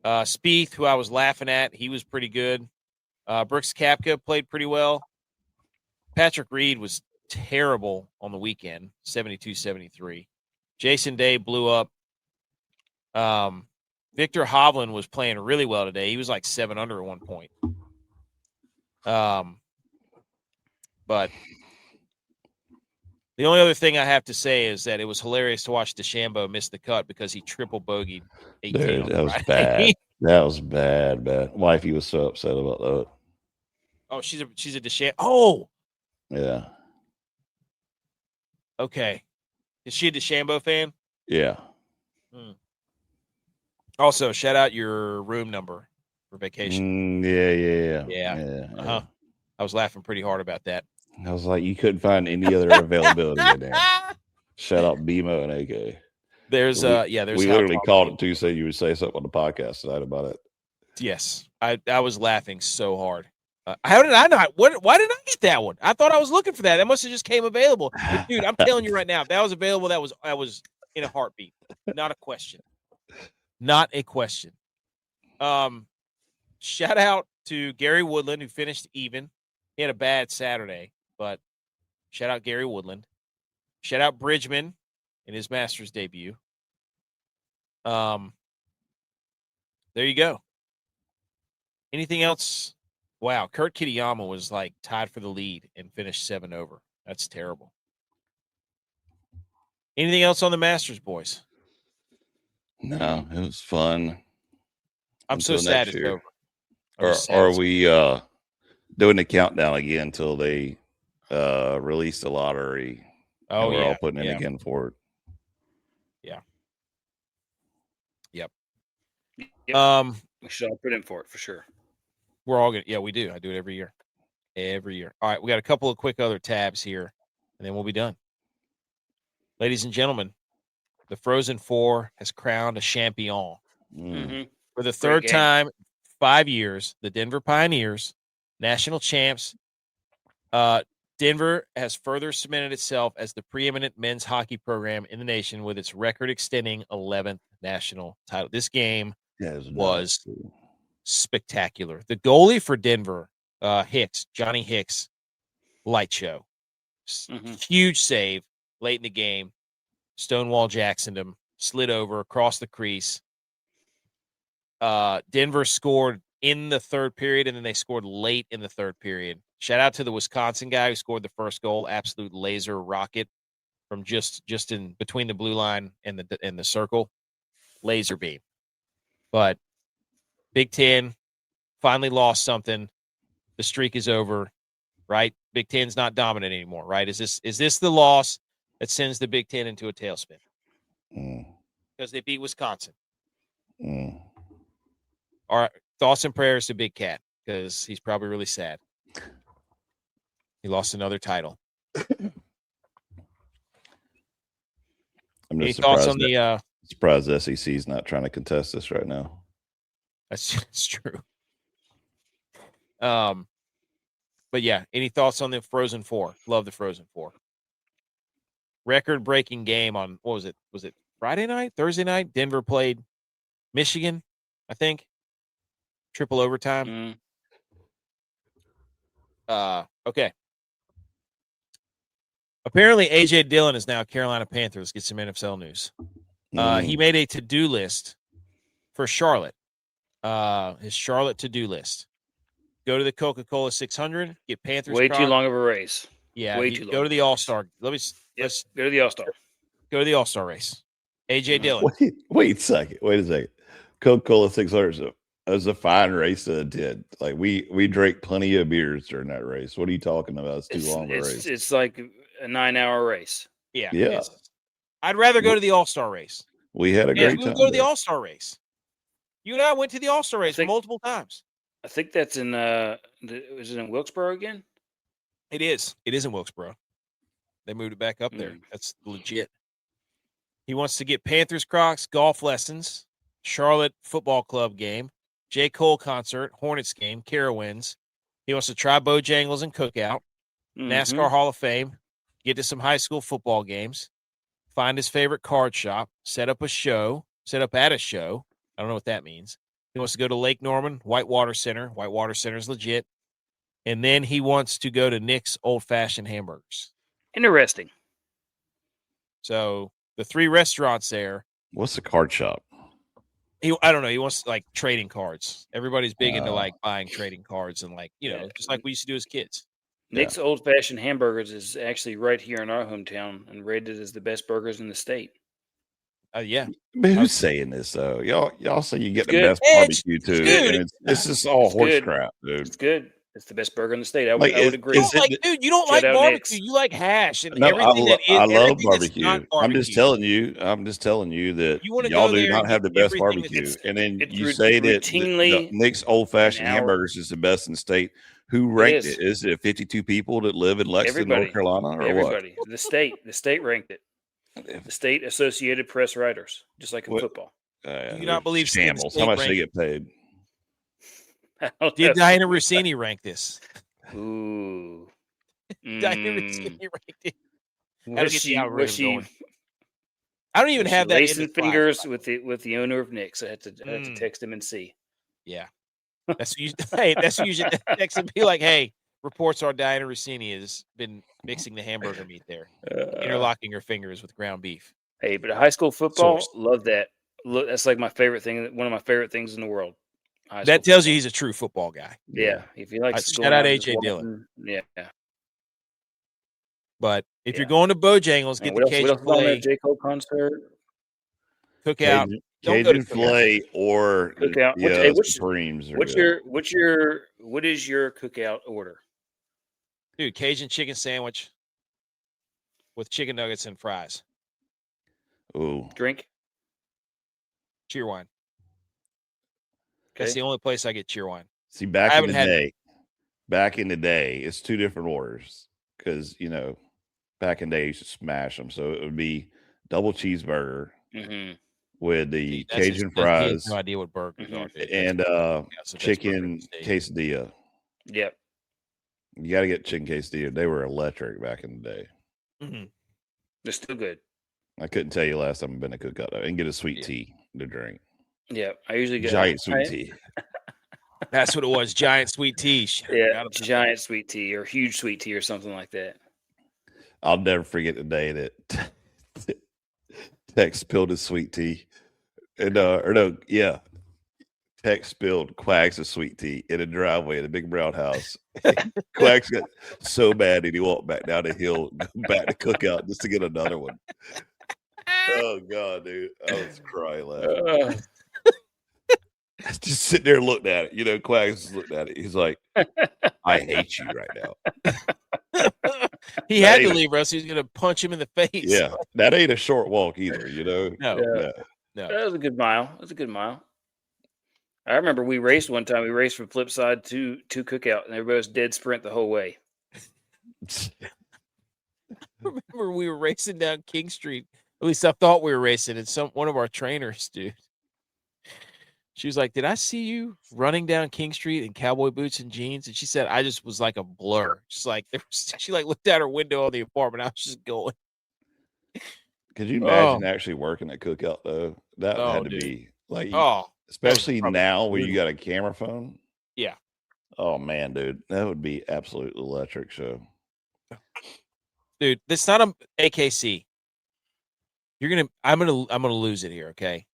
Spieth, who I was laughing at, he was pretty good. Brooks Koepka played pretty well. Patrick Reed was terrible on the weekend, 72-73. Jason Day blew up. Victor Hovland was playing really well today. He was like 7 under at one point. But the only other thing I have to say is that it was hilarious to watch DeChambeau miss the cut because he triple bogeyed 18. Dude, that was bad. That was bad. Wifey was so upset about that. Oh, she's a DeChambeau. Oh, yeah. Okay. Is she a DeChambeau fan? Yeah. Also, shout out your room number for vacation. Yeah. I was laughing pretty hard about that. I was like, you couldn't find any other availability in there. Shout out BMO and AK. There's we literally called it too, so you would say something on the podcast tonight about it. Yes, I was laughing so hard. How did I not? Why didn't I get that one? I thought I was looking for that. That must have just came available. But dude, I'm telling you right now, if that was available, that was in a heartbeat. Not a question. Not a question. Shout out to Gary Woodland, who finished even. He had a bad Saturday, but shout out Gary Woodland. Shout out Bridgman in his Masters debut. There you go. Anything else? Wow, Kurt Kitayama was like tied for the lead and finished 7 over. That's terrible. Anything else on the Masters, boys? No, it was fun. I'm so sad it's over. Or are we doing the countdown again until they release the lottery? Oh, we're all putting in again for it. Yeah. Yep. We should all put in for it for sure. We're all gonna. Yeah, we do. I do it every year. Every year. All right, we got a couple of quick other tabs here, and then we'll be done. Ladies and gentlemen, the Frozen Four has crowned a champion. For the third time, 5 years, the Denver Pioneers, national champs. Denver has further cemented itself as the preeminent men's hockey program in the nation with its record-extending 11th national title. This game was spectacular. The goalie for Denver, Johnny Hicks, light show. Huge save late in the game. Stonewall Jacksoned him, slid over across the crease. Denver scored in the third period, and then they scored late in the third period. Shout out to the Wisconsin guy who scored the first goal. Absolute laser rocket from just in between the blue line and the circle. Laser beam. But Big Ten finally lost something. The streak is over, right? Big Ten's not dominant anymore, right? Is this the loss that sends the Big Ten into a tailspin? Because they beat Wisconsin. All right, thoughts and prayers to Big Cat, because he's probably really sad. He lost another title. I'm I'm Any just thoughts on the? surprised the SEC is not trying to contest this right now. That's true. But yeah, any thoughts on the Frozen Four? Love the Frozen Four. Record-breaking game on what was it? Was it Friday night, Thursday night? Denver played Michigan, I think. Triple overtime. Okay. Apparently, AJ Dillon is now a Carolina Panther. Let's get some NFL news. He made a to-do list for Charlotte. His Charlotte to-do list. Go to the Coca-Cola 600. Get Panthers. Way too long of a race. Yeah, way too long. Go to the All-Star. Let's go to the All-Star. Go to the All-Star race. AJ Dillon. Wait a second. Coca-Cola 600 is a fine race to attend. Like we drank plenty of beers during that race. What are you talking about? It's too long of a race. It's like a 9-hour race. Yeah. I'd rather go to the All-Star race. We had a great time. We would go to the All-Star race. You and I went to the All-Star race multiple times. I think that's in is it in Wilkesboro again? It is. It is in Wilkesboro. They moved it back up there. That's legit. He wants to get Panthers Crocs, golf lessons, Charlotte Football Club game, J. Cole concert, Hornets game, Carowinds. He wants to try Bojangles and Cookout, NASCAR Hall of Fame, get to some high school football games, find his favorite card shop, set up at a show. I don't know what that means. He wants to go to Lake Norman, Whitewater Center. Whitewater Center is legit. And then he wants to go to Nick's Old Fashioned Hamburgers. Interesting. So the 3 restaurants there. What's the card shop? I don't know. He wants like trading cards. Everybody's big into like buying trading cards and just like we used to do as kids. Nick's Old Fashioned Hamburgers is actually right here in our hometown and rated as the best burgers in the state. Yeah. Man, who's saying this though? Y'all say you get the best barbecue too. It's just all horse crap, dude. It's good. It's the best burger in the state. I would agree. You don't like barbecue. You like hash and everything I love barbecue. I'm just telling you that y'all do not have the best barbecue. And then you say that Nick's Old Fashioned Hamburgers is the best in the state. Who ranked it? Is it 52 people that live in Lexington, North Carolina, or everybody? What? The state ranked it. The state Associated Press writers, just like in football. Do you not believe Shambles? How much do they get paid? Did Diana Rossini rank this? Ooh. Diana Rossini ranked it. I don't even have that. Lacing fingers with the owner of Nick's. I had to text him and see. Yeah. That's usually text and be like, hey, reports are Diana Rossini has been mixing the hamburger meat there, interlocking her fingers with ground beef. Hey, but high school football, love that. Look, that's like my favorite thing. One of my favorite things in the world. That tells you he's a true football guy. Yeah, if he likes shout out AJ Dillon. Yeah. But if you're going to Bojangles, get the Cajun filet. J. Cole concert, Cookout, Cajun filet or Cookout. Supremes. What is your Cookout order? Dude, Cajun chicken sandwich with chicken nuggets and fries. Ooh. Drink? Cheer wine. Okay. That's the only place I get cheer wine. See, back in the day, it's 2 different orders because, back in the day, you used to smash them. So it would be double cheeseburger with the Cajun fries. I have no idea what burgers are. Dude. And chicken quesadilla. Yep. You got to get chicken quesadilla. They were electric back in the day. They're still good. I couldn't tell you last time I've been to Cookout and get a sweet tea to drink. Yeah, I usually get giant sweet tea. That's what it was, giant sweet tea. Yeah, giant sweet tea or huge sweet tea or something like that. I'll never forget the day that Tex spilled his sweet tea. And Tex spilled Quags of sweet tea in a driveway in a big brown house. Quags got so mad that he walked back down the hill, back to Cookout just to get another one. Oh God, dude. I was crying laughing. Just sitting there looking at it. Quags looked at it. He's like, I hate you right now. He had to leave, Russ. He was going to punch him in the face. Yeah. That ain't a short walk either, No. That was a good mile. I remember we raced one time. We raced from Flipside to Cookout, and everybody was dead sprint the whole way. I remember we were racing down King Street. At least I thought we were racing. And one of our trainers, dude, she was like, "Did I see you running down King Street in cowboy boots and jeans?" And she said, "I just was like a blur." Just like she like looked out her window of the apartment. I was just going. Could you imagine actually working at Cookout though? That had to dude. be like, probably especially now where you brutal. got a camera phone. Yeah. Oh man, dude, that would be absolute electric show. Dude, that's not a AKC. I'm gonna lose it here. Okay,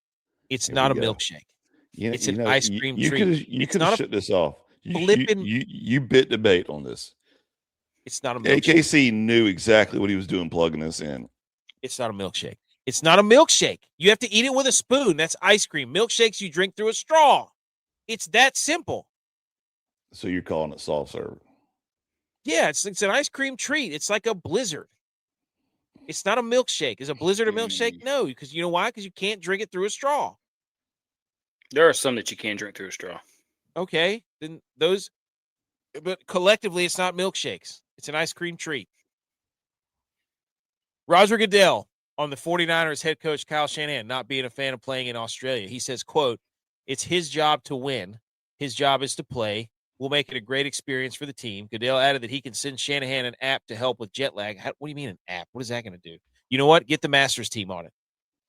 it's Here not a we go. milkshake. You It's an know, ice cream treat. you It's could have not a shut this off. flippin'. You bit debate on this. It's not a milkshake. AKC knew exactly what he was doing plugging this in. It's not a milkshake. It's not a milkshake. You have to eat it with a spoon. That's ice cream. Milkshakes you drink through a straw. It's that simple. So you're calling it soft serve? Yeah, it's an ice cream treat. It's like a blizzard. It's not a milkshake. Is a blizzard a milkshake? No, because you know why? Because you can't drink it through a straw. There are some that you can drink through a straw. Okay, then those, but collectively, it's not milkshakes. It's an ice cream treat. Roger Goodell on the 49ers head coach Kyle Shanahan not being a fan of playing in Australia. He says, quote, "It's his job to win. His job is to play. We'll make it a great experience for the team." Goodell added that he can send Shanahan an app to help with jet lag. What do you mean an app? What is that going to do? You know what? Get the Masters team on it.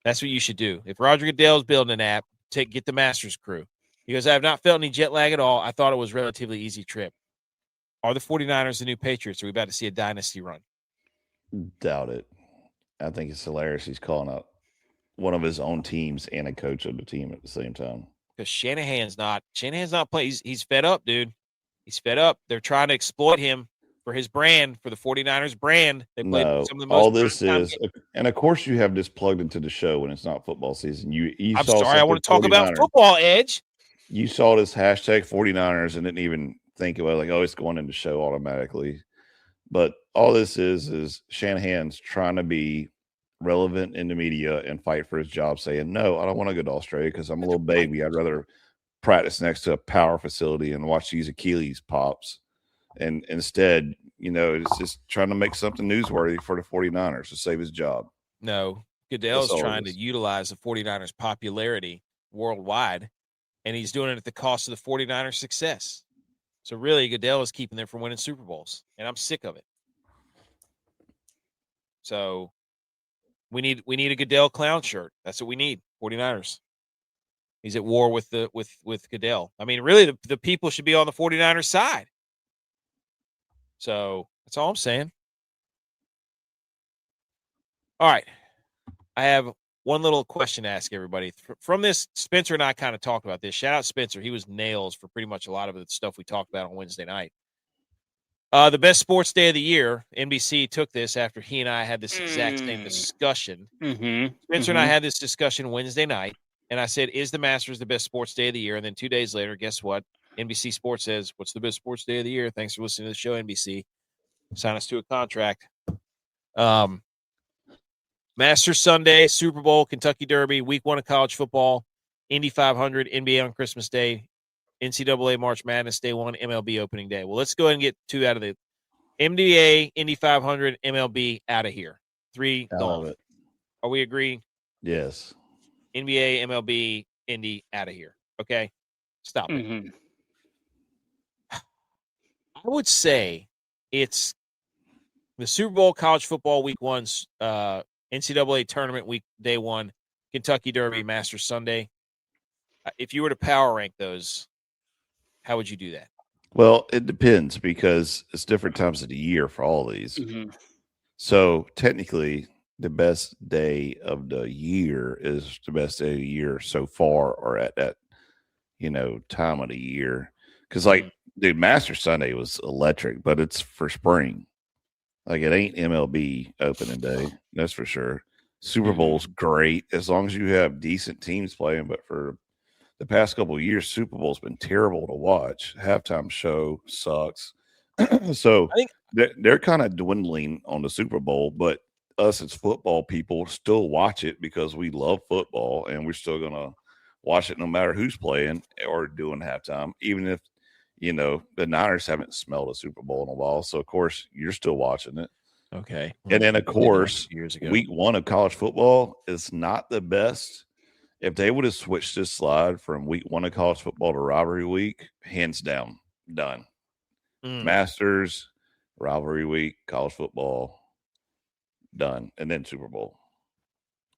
That's what you should do. If Roger Goodell's building an app, get the Masters crew. He goes, "I have not felt any jet lag at all. I thought it was a relatively easy trip." Are the 49ers the new Patriots? Are we about to see a dynasty run? Doubt it. I think it's hilarious. He's calling out one of his own teams and a coach of the team at the same time. Because Shanahan's not playing. He's fed up, dude. He's fed up. They're trying to exploit him for his brand, for the 49ers brand. They played some of the most all this is, and of course you have this plugged into the show when it's not football season. I'm sorry, I want to talk about football, Edge. You saw this hashtag 49ers and didn't even think about it, like, oh, it's going into show automatically. But all this is Shanahan's trying to be relevant in the media and fight for his job, saying, "No, I don't want to go to Australia because I'm a little baby. I'd rather practice next to a power facility and watch these Achilles pops." And instead, it's just trying to make something newsworthy for the 49ers to save his job. No, Goodell's trying to utilize the 49ers' popularity worldwide, and he's doing it at the cost of the 49ers' success. So really, Goodell is keeping them from winning Super Bowls, and I'm sick of it. So we need a Goodell clown shirt. That's what we need. 49ers. He's at war with Goodell. I mean, really, the people should be on the 49ers side. So that's all I'm saying. All right. I have one little question to ask everybody. From this, Spencer and I kind of talked about this. Shout out Spencer. He was nails for pretty much a lot of the stuff we talked about on Wednesday night. The best sports day of the year, NBC took this after he and I had this exact same discussion. Spencer and I had this discussion Wednesday night, and I said, "Is the Masters the best sports day of the year?" And then 2 days later, guess what? NBC Sports says, "What's the best sports day of the year? Thanks for listening to the show, NBC. Sign us to a contract." Masters Sunday, Super Bowl, Kentucky Derby, Week 1 of college football, Indy 500, NBA on Christmas Day, NCAA March Madness Day 1, MLB opening day. Well, let's go ahead and get 2 out of the NBA, Indy 500, MLB out of here. 3 gone. Are we agreeing? Yes. NBA, MLB, Indy out of here. Okay? Stop it. I would say it's the Super Bowl, college football, Week 1, NCAA tournament week, day 1, Kentucky Derby, Masters Sunday. If you were to power rank those, how would you do that? Well, it depends because it's different times of the year for all these. So technically, the best day of the year is the best day of the year so far, or at that, time of the year. Because, dude, Masters Sunday was electric, but it's for spring. Like, it ain't MLB opening day, that's for sure. Super Bowl's great as long as you have decent teams playing, but for the past couple of years, Super Bowl's been terrible to watch. Halftime show sucks. So I think they're kind of dwindling on the Super Bowl, but us as football people still watch it because we love football, and we're still going to watch it no matter who's playing or doing halftime, even if the Niners haven't smelled a Super Bowl in a while. So, of course, you're still watching it. Okay. And then, of We did that a course, few years ago. week 1 of college football is not the best. If they would have switched this slide from week 1 of college football to rivalry week, hands down, done. Masters, rivalry week, college football, done. And then Super Bowl.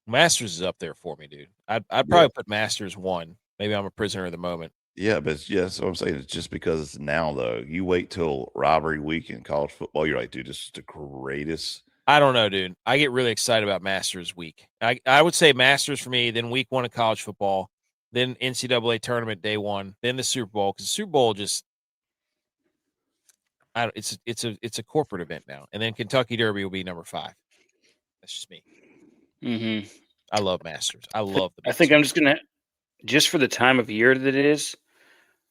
Masters is up there for me, dude. I'd probably put Masters 1. Maybe I'm a prisoner of the moment. Yeah, but that's what I'm saying. It's just because it's now, though. You wait till rivalry week in college football, you're like, dude, this is the greatest. I don't know, dude. I get really excited about Masters week. I would say Masters for me, then week 1 of college football, then NCAA tournament day 1, then the Super Bowl. Because the Super Bowl just, it's a corporate event now, and then Kentucky Derby will be number 5. That's just me. Mm-hmm. I love Masters. I love the. I think I'm just gonna, just for the time of year that it is,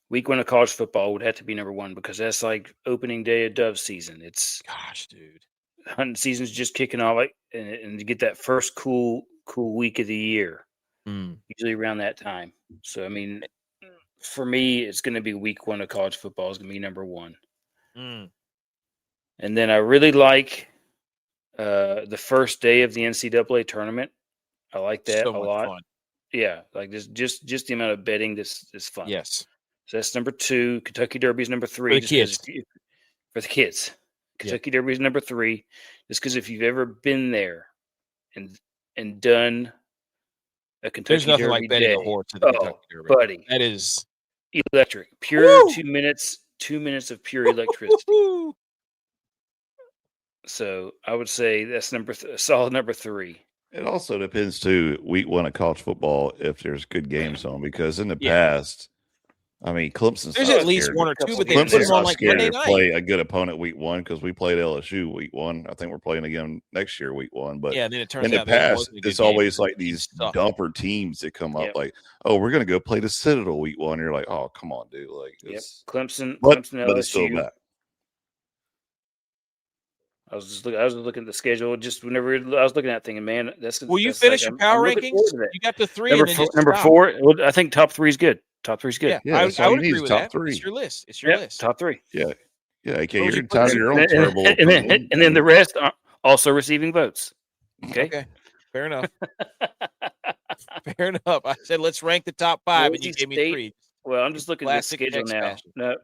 week 1 of college football would have to be number 1 because that's like opening day of dove season. It's gosh, dude. Hunting season's just kicking off, like, and to get that first cool week of the year, usually around that time. So, I mean, for me, it's going to be week 1 of college football is going to be number 1. And then I really like the first day of the NCAA tournament. I like that a lot. Fun. Yeah, like just the amount of betting that's fun. Yes. So that's number 2. Kentucky Derby is number 3. For the kids. For the kids. Kentucky Derby is number 3. Just because if you've ever been there and done a Kentucky There's nothing Derby like betting day, a horse at the Kentucky Derby. Buddy, that is electric. Pure 2 minutes. 2 minutes of pure electricity. So I would say that's solid number 3. It also depends too, week 1 of college football, if there's good games on, because in the past, I mean, Clemson's there's at least 1 or 2, but they put them on like Monday night. Play a good opponent week 1 because we played LSU week 1. I think we're playing again next year week 1. But then it turns in the past, it's always like these dumper teams that come up like, oh, we're going to go play the Citadel week 1. You're like, oh, come on, dude. Like, Clemson, but LSU. It's still back. I was looking at the schedule just whenever I was looking at that thing, and man, that's. Will you finish your power rankings? You got the 3. Number 4. Well, I think top 3 is good. Top 3 is good. Yeah, I would agree with that. 3. It's your list. It's your list. Top 3. Yeah. Okay, you're entitled to your own terrible. And then the rest are also receiving votes. Okay. Fair enough. Fair enough. I said let's rank the top 5, and you gave me 3. Well, I'm just looking at the schedule now. No,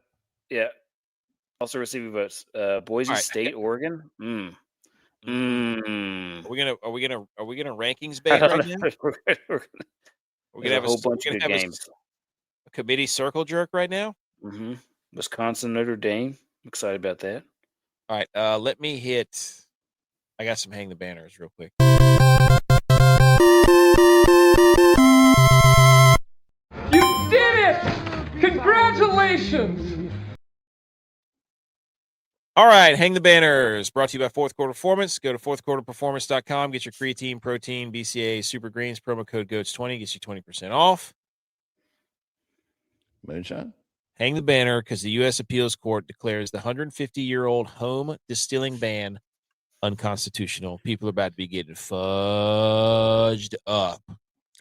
yeah. Also receiving votes. Boise State, Oregon. Are we gonna rankings bait right now? We're gonna have a whole bunch of games. A committee circle jerk right now. Wisconsin, Notre Dame. I'm excited about that. All right, let me hit. I got some hang the banners real quick. You did it! Congratulations! All right, hang the banners. Brought to you by Fourth Quarter Performance. Go to fourthquarterperformance.com. Get your creatine, protein, BCA, super greens. Promo code GOATS20 gets you 20% off. Moonshine. Hang the banner because the U.S. Appeals Court declares the 150-year-old home distilling ban unconstitutional. People are about to be getting fudged up.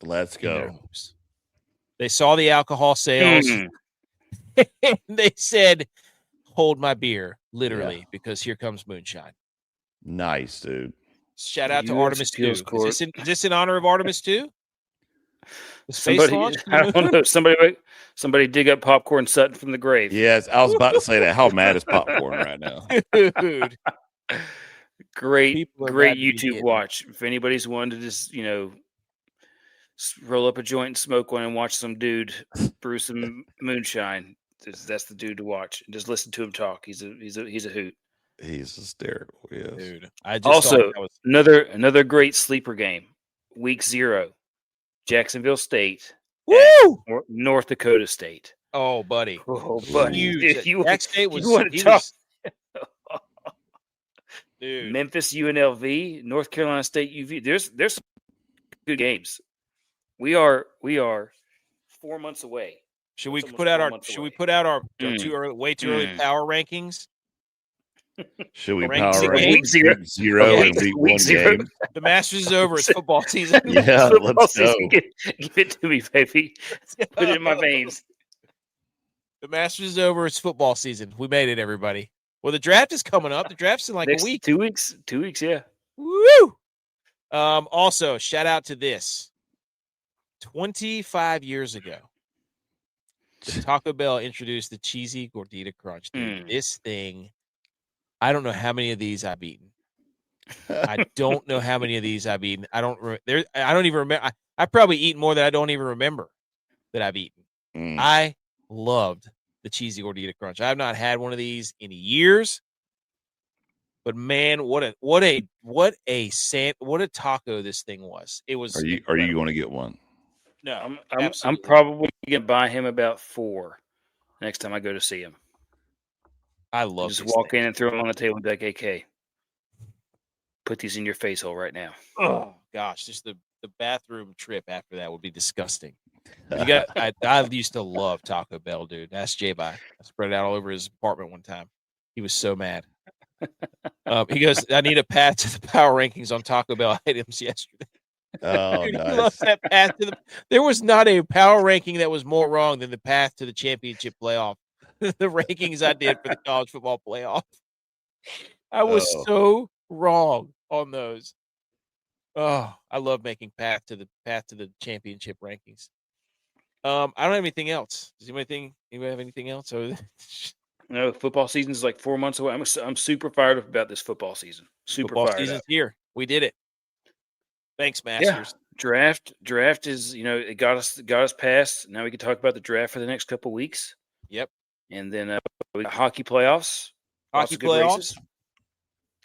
Let's go. They saw the alcohol sales. And they said, hold my beer, literally, because here comes moonshine. Nice, dude. Shout out to Artemis 2. Is this in honor of Artemis 2? I don't know. Somebody dig up Popcorn Sutton from the grave. Yes, I was about to say that. How mad is Popcorn right now? Dude. Great YouTube watch. If anybody's wanted to just, roll up a joint and smoke one and watch some dude brew some moonshine, that's the dude to watch. And just listen to him talk. He's a hoot. He's hysterical. Yes. Dude. I just also another great sleeper game. Week 0. Jacksonville State. Woo! North Dakota State. Oh, buddy. Oh, buddy. Jack State was dude. Memphis UNLV, North Carolina State UV. There's some good games. We are 4 months away. Should we put out our too early, way too early power rankings? Should we power rank week 0 and week 1 game? The Masters is over. It's football season. Yeah, let's go. Give it to me, baby. Put it in my veins. The Masters is over. It's football season. We made it, everybody. Well, the draft is coming up. The draft's in like Next a week. 2 weeks. 2 weeks, yeah. Woo! Also, shout out to this. 25 years ago, Taco Bell introduced the cheesy gordita crunch. Dude. This thing, I don't know how many of these I've eaten. I don't know how many of these I've eaten. I don't even remember. I've probably eaten more that I don't even remember that I've eaten. I loved the cheesy gordita crunch. I have not had one of these in years. But man, what a taco this thing was. It was. Are you going to get one? No, I'm probably gonna buy him about 4 next time I go to see him. I love just walk in and throw them on the table and be like, AK, put these in your face hole right now. Oh gosh, just the bathroom trip after that would be disgusting. I used to love Taco Bell, dude. That's J-By. I spread it out all over his apartment one time. He was so mad. He goes, I need a path to the power rankings on Taco Bell items yesterday. Oh, dude, nice. I love that path to there was not a power ranking that was more wrong than the path to the championship playoff. The rankings I did for the college football playoff. I was so wrong on those. Oh, I love making path to the championship rankings. I don't have anything else. Does anybody have anything else? No, football season's like 4 months away. I'm super fired up about this football season. Football season's here. We did it. Thanks, Masters. Yeah. Draft is, it got us past. Now we can talk about the draft for the next couple weeks. Yep. And then we got hockey playoffs. Hockey playoffs.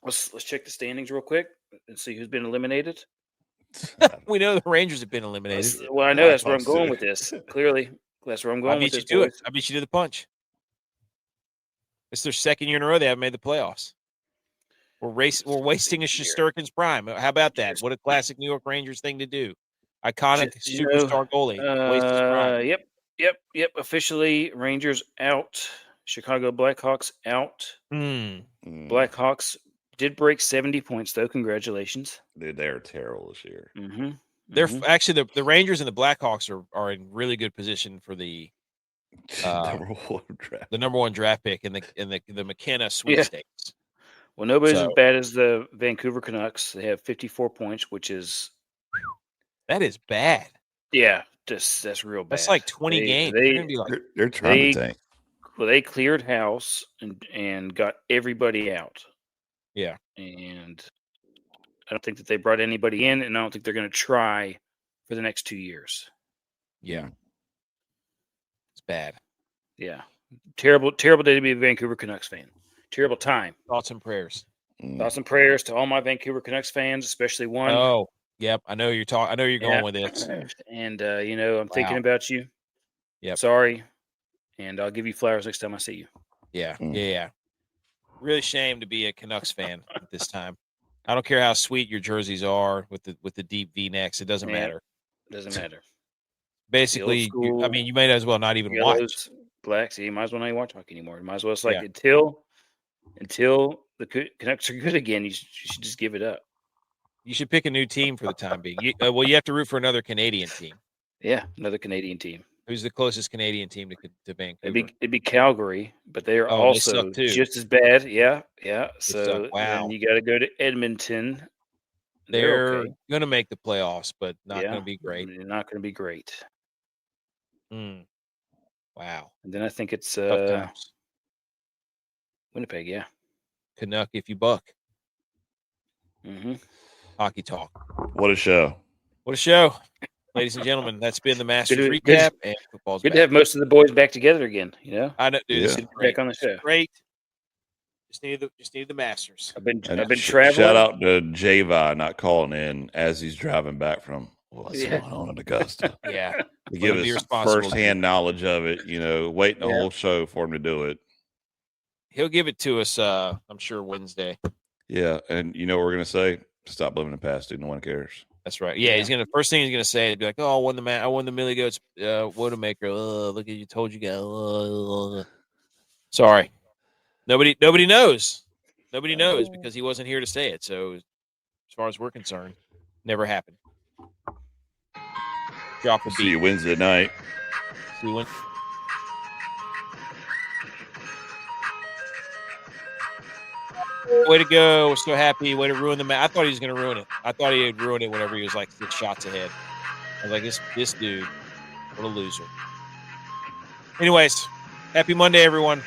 Let's check the standings real quick and see who's been eliminated. We know the Rangers have been eliminated. Well, I know that's where I'm going with this. Clearly, that's where I'm going with this. I beat you to the punch. It's their second year in a row they haven't made the playoffs. We're wasting a Shesterkin's prime. How about that? What a classic New York Rangers thing to do. Iconic superstar goalie. Waste his prime. Yep. Officially, Rangers out. Chicago Blackhawks out. Blackhawks did break 70 points, though. Congratulations. Dude, they're terrible this year. Mm-hmm. They're actually the Rangers and the Blackhawks are in really good position for the number one draft pick in the McKenna sweepstakes. Well, nobody's as bad as the Vancouver Canucks. They have 54 points, which is bad. Yeah, that's real bad. That's like 20 games. They're trying to tank. Well, they cleared house and got everybody out. Yeah, and I don't think that they brought anybody in, and I don't think they're going to try for the next 2 years. Yeah, it's bad. Yeah, terrible day to be a Vancouver Canucks fan. Terrible time. Thoughts and prayers. Thoughts and prayers to all my Vancouver Canucks fans, especially one. Oh, yep. I know you're talking. I know you're going with this. And I'm thinking about you. Yep. Sorry, and I'll give you flowers next time I see you. Yeah. Yeah. Really shame to be a Canucks fan at this time. I don't care how sweet your jerseys are with the deep V-necks. It doesn't matter. It doesn't matter. Basically, you may as well not even watch. Blacks. You might as well not even watch hockey anymore. You might as well. It's like until the Canucks are good again, you should just give it up. You should pick a new team for the time being. You have to root for another Canadian team. Yeah, another Canadian team. Who's the closest Canadian team to Vancouver? It'd be Calgary, but they're also just as bad. Yeah. So then you got to go to Edmonton. They're going to make the playoffs, but not going to be great. They're not going to be great. Wow. And then I think it's Winnipeg, yeah. Canuck if you buck. Mm-hmm. Hockey talk. What a show. Ladies and gentlemen, that's been the Masters recap and football's good to have most of the boys back together again, I know, dude. This is back on the show. Great. Just need the Masters. I've been traveling. Shout out to G.U.Y. not calling in as he's driving back from what's going on in Augusta. Yeah. To give us firsthand knowledge of it, waiting the whole show for him to do it. He'll give it to us, I'm sure, Wednesday. Yeah, and you know what we're going to say? Stop living in the past, dude. No one cares. That's right. Yeah, first thing he's gonna say is be like, "Oh, I won the Millie Goats Widowmaker. Look at you, told you guys." Sorry, nobody knows. Nobody knows because he wasn't here to say it. So, as far as we're concerned, never happened. Drop the beat. See you Wednesday night. See you Wednesday. Way to go. We're so happy. Way to ruin the match. I thought he was going to ruin it. I thought he would ruin it whenever he was like 6 shots ahead. I was like, this dude, what a loser. Anyways, happy Monday, everyone.